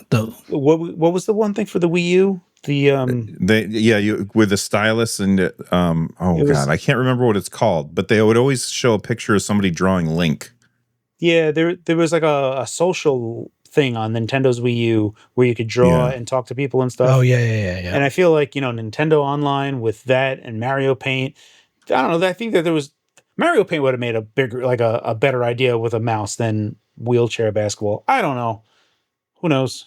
S2: what was the one thing for the Wii U?
S3: You with the stylus and I can't remember what it's called, but they would always show a picture of somebody drawing Link.
S2: Yeah, there was like a social thing on Nintendo's Wii U where you could draw and talk to people and stuff.
S1: Oh yeah.
S2: And I feel like, Nintendo Online with that and Mario Paint, I don't know. I think that there was Mario Paint would have made a bigger, like a better idea with a mouse than wheelchair basketball. I don't know. Who knows?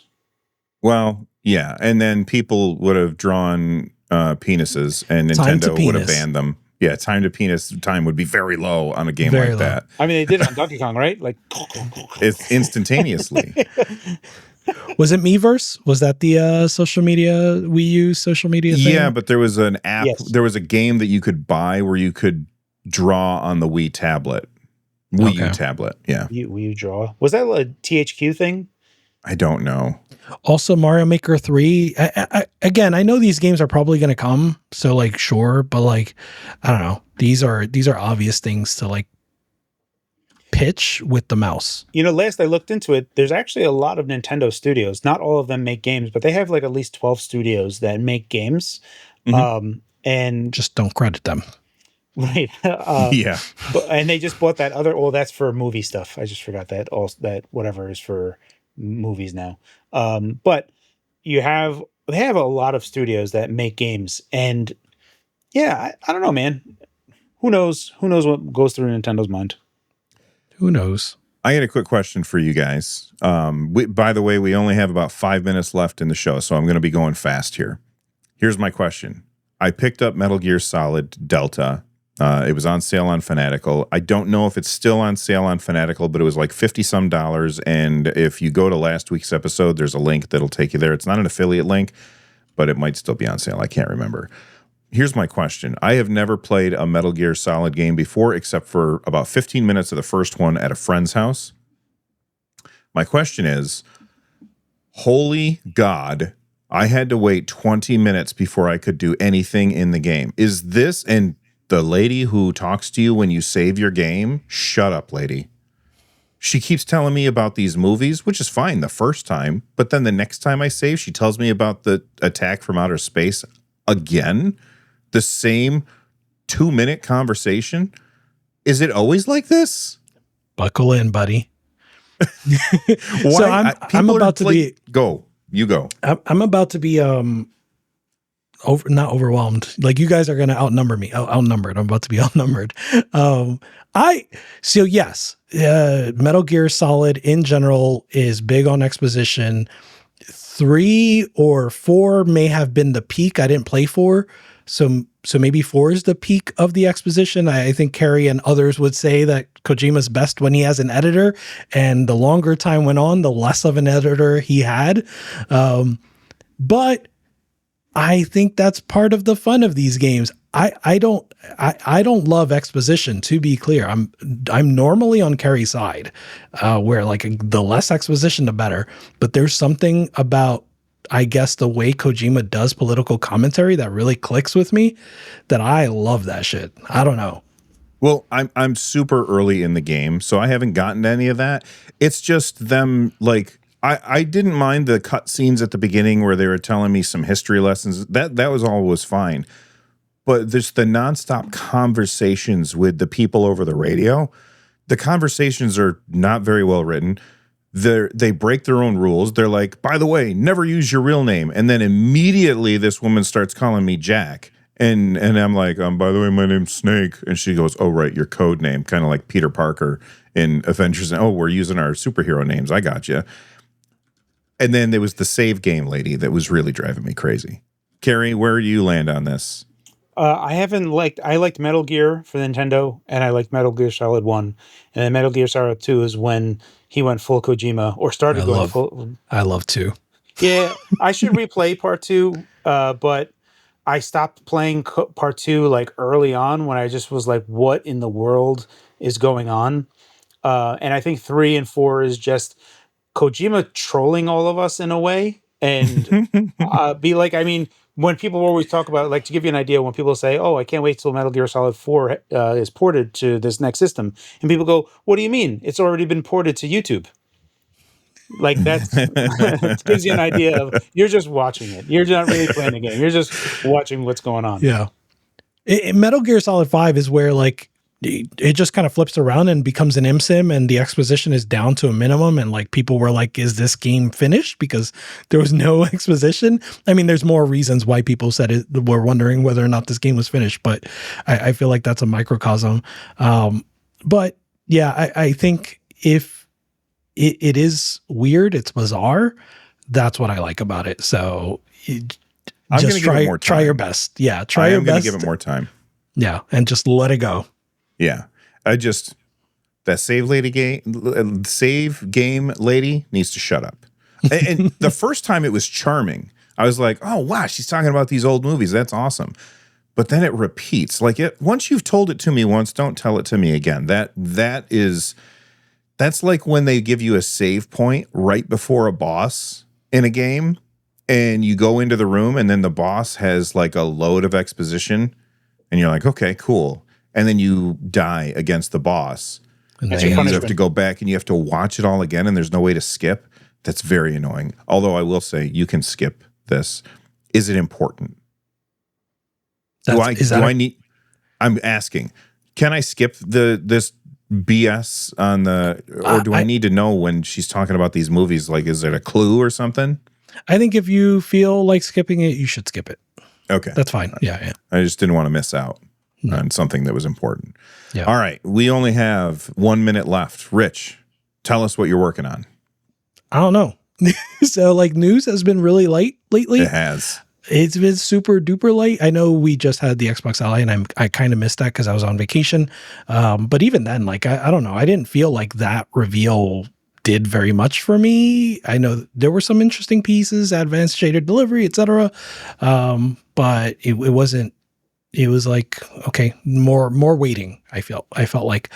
S3: Well, yeah, and then people would have drawn penises, and Nintendo would have banned them. Yeah, time to penis time would be very low on a game
S1: Very
S3: like
S1: low.
S3: that.
S2: I mean, they did it on Donkey Kong, right? Like,
S3: It's instantaneously.
S1: Was it Miiverse? Was that the social media we use? Social media thing?
S3: Yeah, but there was an app.
S2: Yes.
S3: There was a game that you could buy where you could draw on the Wii tablet. Wii U
S1: Okay.
S3: tablet. Yeah.
S2: you draw. Was that a THQ thing?
S3: I don't know.
S1: Also, Mario Maker 3. Again, I know these games are probably going to come, so like, sure, but like, I don't know. These are obvious things to like pitch with the mouse.
S2: You know, last I looked into it, there's actually a lot of Nintendo studios. Not all of them make games, but they have like at least 12 studios that make games. And
S1: Just don't credit them.
S2: right,
S3: Yeah.
S2: and they just bought that other. Oh, that's for movie stuff. I just forgot that. All that whatever is for movies now. But they have a lot of studios that make games, and yeah, I don't know, man. Who knows? Who knows what goes through Nintendo's mind?
S1: Who knows?
S3: I got a quick question for you guys. By the way, we only have about 5 minutes left in the show, so I'm going to be going fast here. Here's my question. I picked up Metal Gear Solid Delta. It was on sale on Fanatical. I don't know if it's still on sale on Fanatical, but it was like $50-some. And if you go to last week's episode, there's a link that'll take you there. It's not an affiliate link, but it might still be on sale. I can't remember. Here's my question. I have never played a Metal Gear Solid game before, except for about 15 minutes of the first one at a friend's house. My question is, holy God, I had to wait 20 minutes before I could do anything in the game. Is this, and the lady who talks to you when you save your game, shut up, lady. She keeps telling me about these movies, which is fine the first time, but then the next time I save, she tells me about the attack from outer space again. The same 2-minute conversation. Is it always like this?
S1: Buckle in, buddy.
S3: Why?
S1: So I'm about to be.
S3: Go. You go.
S1: I'm about to be not overwhelmed. Like, you guys are going to outnumber me. Outnumbered. I'm about to be outnumbered. Yes, Metal Gear Solid in general is big on exposition. 3 or 4 may have been the peak. I didn't play 4. So maybe 4 is the peak of the exposition. I think Carrie and others would say that Kojima's best when he has an editor, and the longer time went on, the less of an editor he had. But I think that's part of the fun of these games. I don't love exposition, to be clear. I'm normally on Carrie's side, where like the less exposition, the better. But there's something about, I guess, the way Kojima does political commentary that really clicks with me, that I love that shit. I don't know.
S3: Well, I'm super early in the game, so I haven't gotten to any of that. It's just them, like, I didn't mind the cutscenes at the beginning where they were telling me some history lessons. That was always fine. But there's the nonstop conversations with the people over the radio. The conversations are not very well written. They break their own rules. They're like, by the way, never use your real name. And then immediately this woman starts calling me Jack. And I'm like, by the way, my name's Snake. And she goes, oh, right, your code name. Kind of like Peter Parker in Avengers. Oh, we're using our superhero names. I got you. And then there was the save game lady that was really driving me crazy. Carrie, where do you land on this?
S2: I liked Metal Gear for Nintendo, and I liked Metal Gear Solid 1. And then Metal Gear Solid 2 is when he went full Kojima, or started going full.
S1: I love 2.
S2: Yeah, I should replay part 2, but I stopped playing part 2 like early on, when I just was like, what in the world is going on? And I think 3 and 4 is just Kojima trolling all of us in a way. And be like, I mean, when people always talk about, like, to give you an idea, when people say, oh, I can't wait till Metal Gear Solid 4 is ported to this next system. And people go, what do you mean? It's already been ported to YouTube. Like, that's it gives you an idea of, you're just watching it. You're not really playing the game. You're just watching what's going on.
S1: Yeah. Metal Gear Solid 5 is where, like, it just kind of flips around and becomes an MSIM, and the exposition is down to a minimum. And like, people were like, is this game finished? Because there was no exposition. I mean, there's more reasons why people said it, were wondering whether or not this game was finished, but I feel like that's a microcosm. But yeah, I think if it is weird, it's bizarre, that's what I like about it. So
S3: I'm
S1: just
S3: try
S1: your best. Yeah. Try your best.
S3: I'm going to give it more time.
S1: Yeah, and just let it go.
S3: Yeah. That save game lady needs to shut up. And the first time it was charming. I was like, oh wow, she's talking about these old movies. That's awesome. But then it repeats. Like once you've told it to me once, don't tell it to me again. That's like when they give you a save point right before a boss in a game, and you go into the room and then the boss has like a load of exposition and you're like, okay, cool. And then you die against the boss.
S1: And
S2: That's
S1: they-
S2: your
S3: You have to go back and you have to watch it all again, and there's no way to skip. That's very annoying. Although I will say you can skip this. Is it important? I'm asking, can I skip this BS on or do I need to know when she's talking about these movies? Like, is it a clue or something?
S1: I think if you feel like skipping it, you should skip it.
S3: Okay.
S1: That's fine. Yeah.
S3: I just didn't want to miss out on something that was important.
S1: Yeah.
S3: All right. We only have 1 minute left. Rich, tell us what you're working on.
S1: I don't know. So like news has been really light lately.
S3: It has.
S1: It's been super duper light. I know we just had the Xbox Ally and I kind of missed that because I was on vacation. But even then, like, I don't know. I didn't feel like that reveal did very much for me. I know there were some interesting pieces, advanced shaded delivery, etc. But it wasn't, it was like, okay, more waiting. I felt like,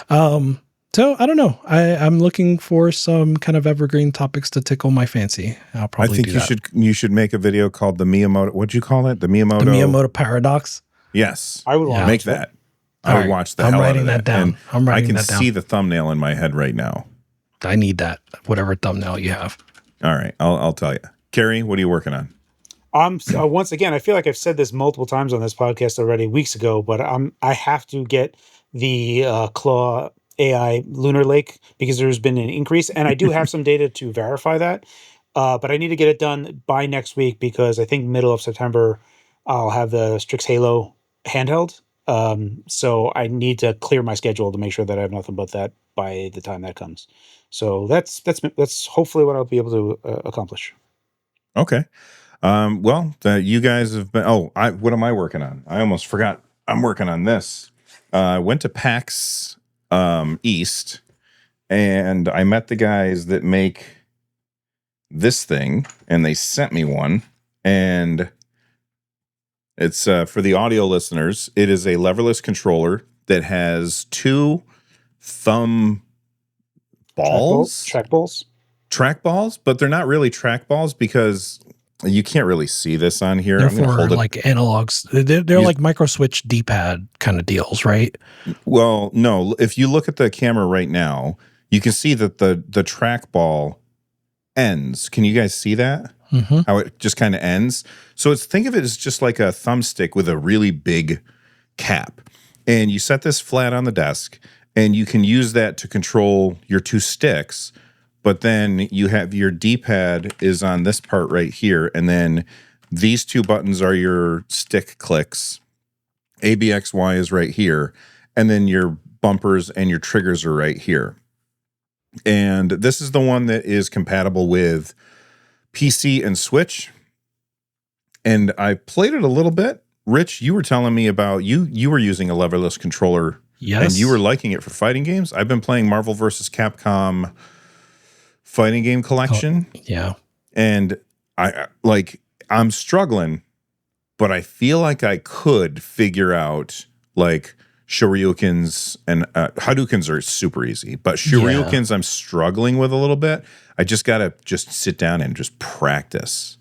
S1: so I don't know. I'm looking for some kind of evergreen topics to tickle my fancy. I'll probably
S3: I think
S1: do
S3: you
S1: that.
S3: you should make a video called the Miyamoto. What'd you call it? The Miyamoto.
S1: The Miyamoto paradox.
S3: Yes,
S2: I would want to
S3: make that. I
S1: All
S3: would
S1: right.
S3: watch the
S1: I'm
S3: hell out
S1: writing
S3: of
S1: that down.
S3: And
S1: I'm writing
S3: I can
S1: that down.
S3: see the thumbnail in my head right now.
S1: I need that. Whatever thumbnail you have.
S3: All right, I'll tell you. Carrie, what are you working on?
S2: Once again, I feel like I've said this multiple times on this podcast already weeks ago, but I have to get the Claw AI Lunar Lake because there's been an increase, and I do have some data to verify that. But I need to get it done by next week because I think middle of September I'll have the Strix Halo handheld. So I need to clear my schedule to make sure that I have nothing but that by the time that comes. So that's hopefully what I'll be able to accomplish.
S3: Okay. Well, you guys have been. Oh, what am I working on? I almost forgot. I'm working on this. I went to PAX East, and I met the guys that make this thing, and they sent me one. And it's for the audio listeners. It is a leverless controller that has two thumb balls, track balls, but they're not really track balls because you can't really see this on here.
S1: They're
S3: I'm gonna
S1: for
S3: hold it.
S1: like analogs. They're like micro switch D-pad kind of deals, right?
S3: Well, no. If you look at the camera right now, you can see that the trackball ends. Can you guys see that?
S1: Mm-hmm.
S3: How it just kind of ends. So think of it as just like a thumbstick with a really big cap, and you set this flat on the desk, and you can use that to control your two sticks. But then you have your D-pad is on this part right here, and then these two buttons are your stick clicks. ABXY is right here, and then your bumpers and your triggers are right here. And this is the one that is compatible with PC and Switch. And I played it a little bit. Rich, you were telling me about you were using a leverless controller.
S1: Yes.
S3: And you were liking it for fighting games. I've been playing Marvel vs. Capcom fighting game collection.
S1: Yeah.
S3: And I'm struggling, but I feel like I could figure out like Shoryukens, and Hadoukens are super easy, but Shoryukens I'm struggling with a little bit. I just got to sit down and just practice.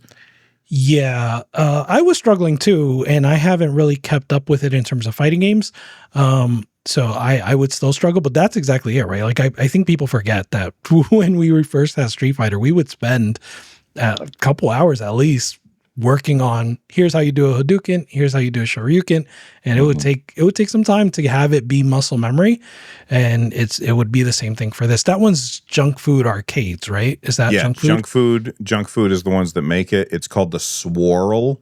S1: Yeah, I was struggling too, and I haven't really kept up with it in terms of fighting games. So I would still struggle, but that's exactly it, right? Like I think people forget that when we first had Street Fighter, we would spend a couple hours at least working on here's how you do a Hadouken, here's how you do a Shoryuken, and it would take some time to have it be muscle memory, and it would be the same thing for this. That one's Junk Food Arcades, right? Is that Junk Food?
S3: Junk Food is the ones that make it. It's called the Sworl,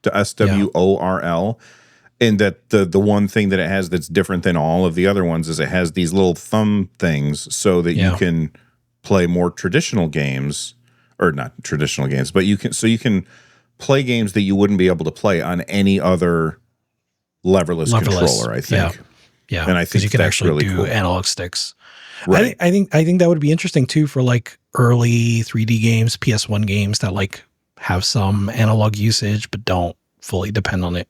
S3: the SWORL. And that the one thing that it has that's different than all of the other ones is it has these little thumb things so that you can play more traditional games, or not traditional games, but you can play games that you wouldn't be able to play on any other leverless controller, I think.
S1: Yeah.
S3: And I think
S1: you can
S3: that's
S1: actually
S3: really
S1: do
S3: cool.
S1: analog sticks.
S3: Right.
S1: I think that would be interesting too for like early 3D games, PS1 games that like have some analog usage but don't fully depend on it.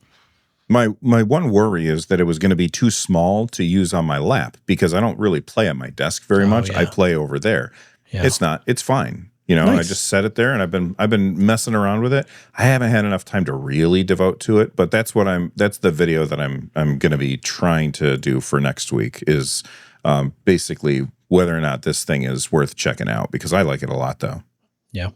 S3: My one worry is that it was going to be too small to use on my lap because I don't really play at my desk very much.
S1: Yeah.
S3: I play over there.
S1: Yeah.
S3: It's fine. You know,
S1: Nice.
S3: I just set it there and I've been messing around with it. I haven't had enough time to really devote to it, but that's the video that I'm going to be trying to do for next week is basically whether or not this thing is worth checking out because I like it a lot though.
S1: Yeah.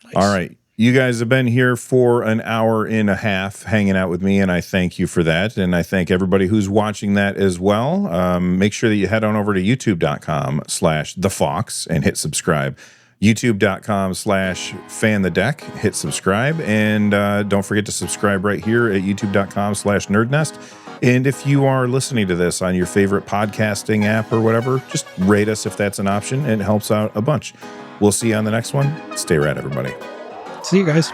S1: Nice.
S3: All right. You guys have been here for an hour and a half hanging out with me, and I thank you for that. And I thank everybody who's watching that as well. Make sure that you head on over to youtube.com/thefox and hit subscribe. youtube.com/fanthedeck, hit subscribe. And don't forget to subscribe right here at youtube.com/nerdnest. And if you are listening to this on your favorite podcasting app or whatever, just rate us if that's an option. It helps out a bunch. We'll see you on the next one. Stay rad, everybody.
S1: See you guys.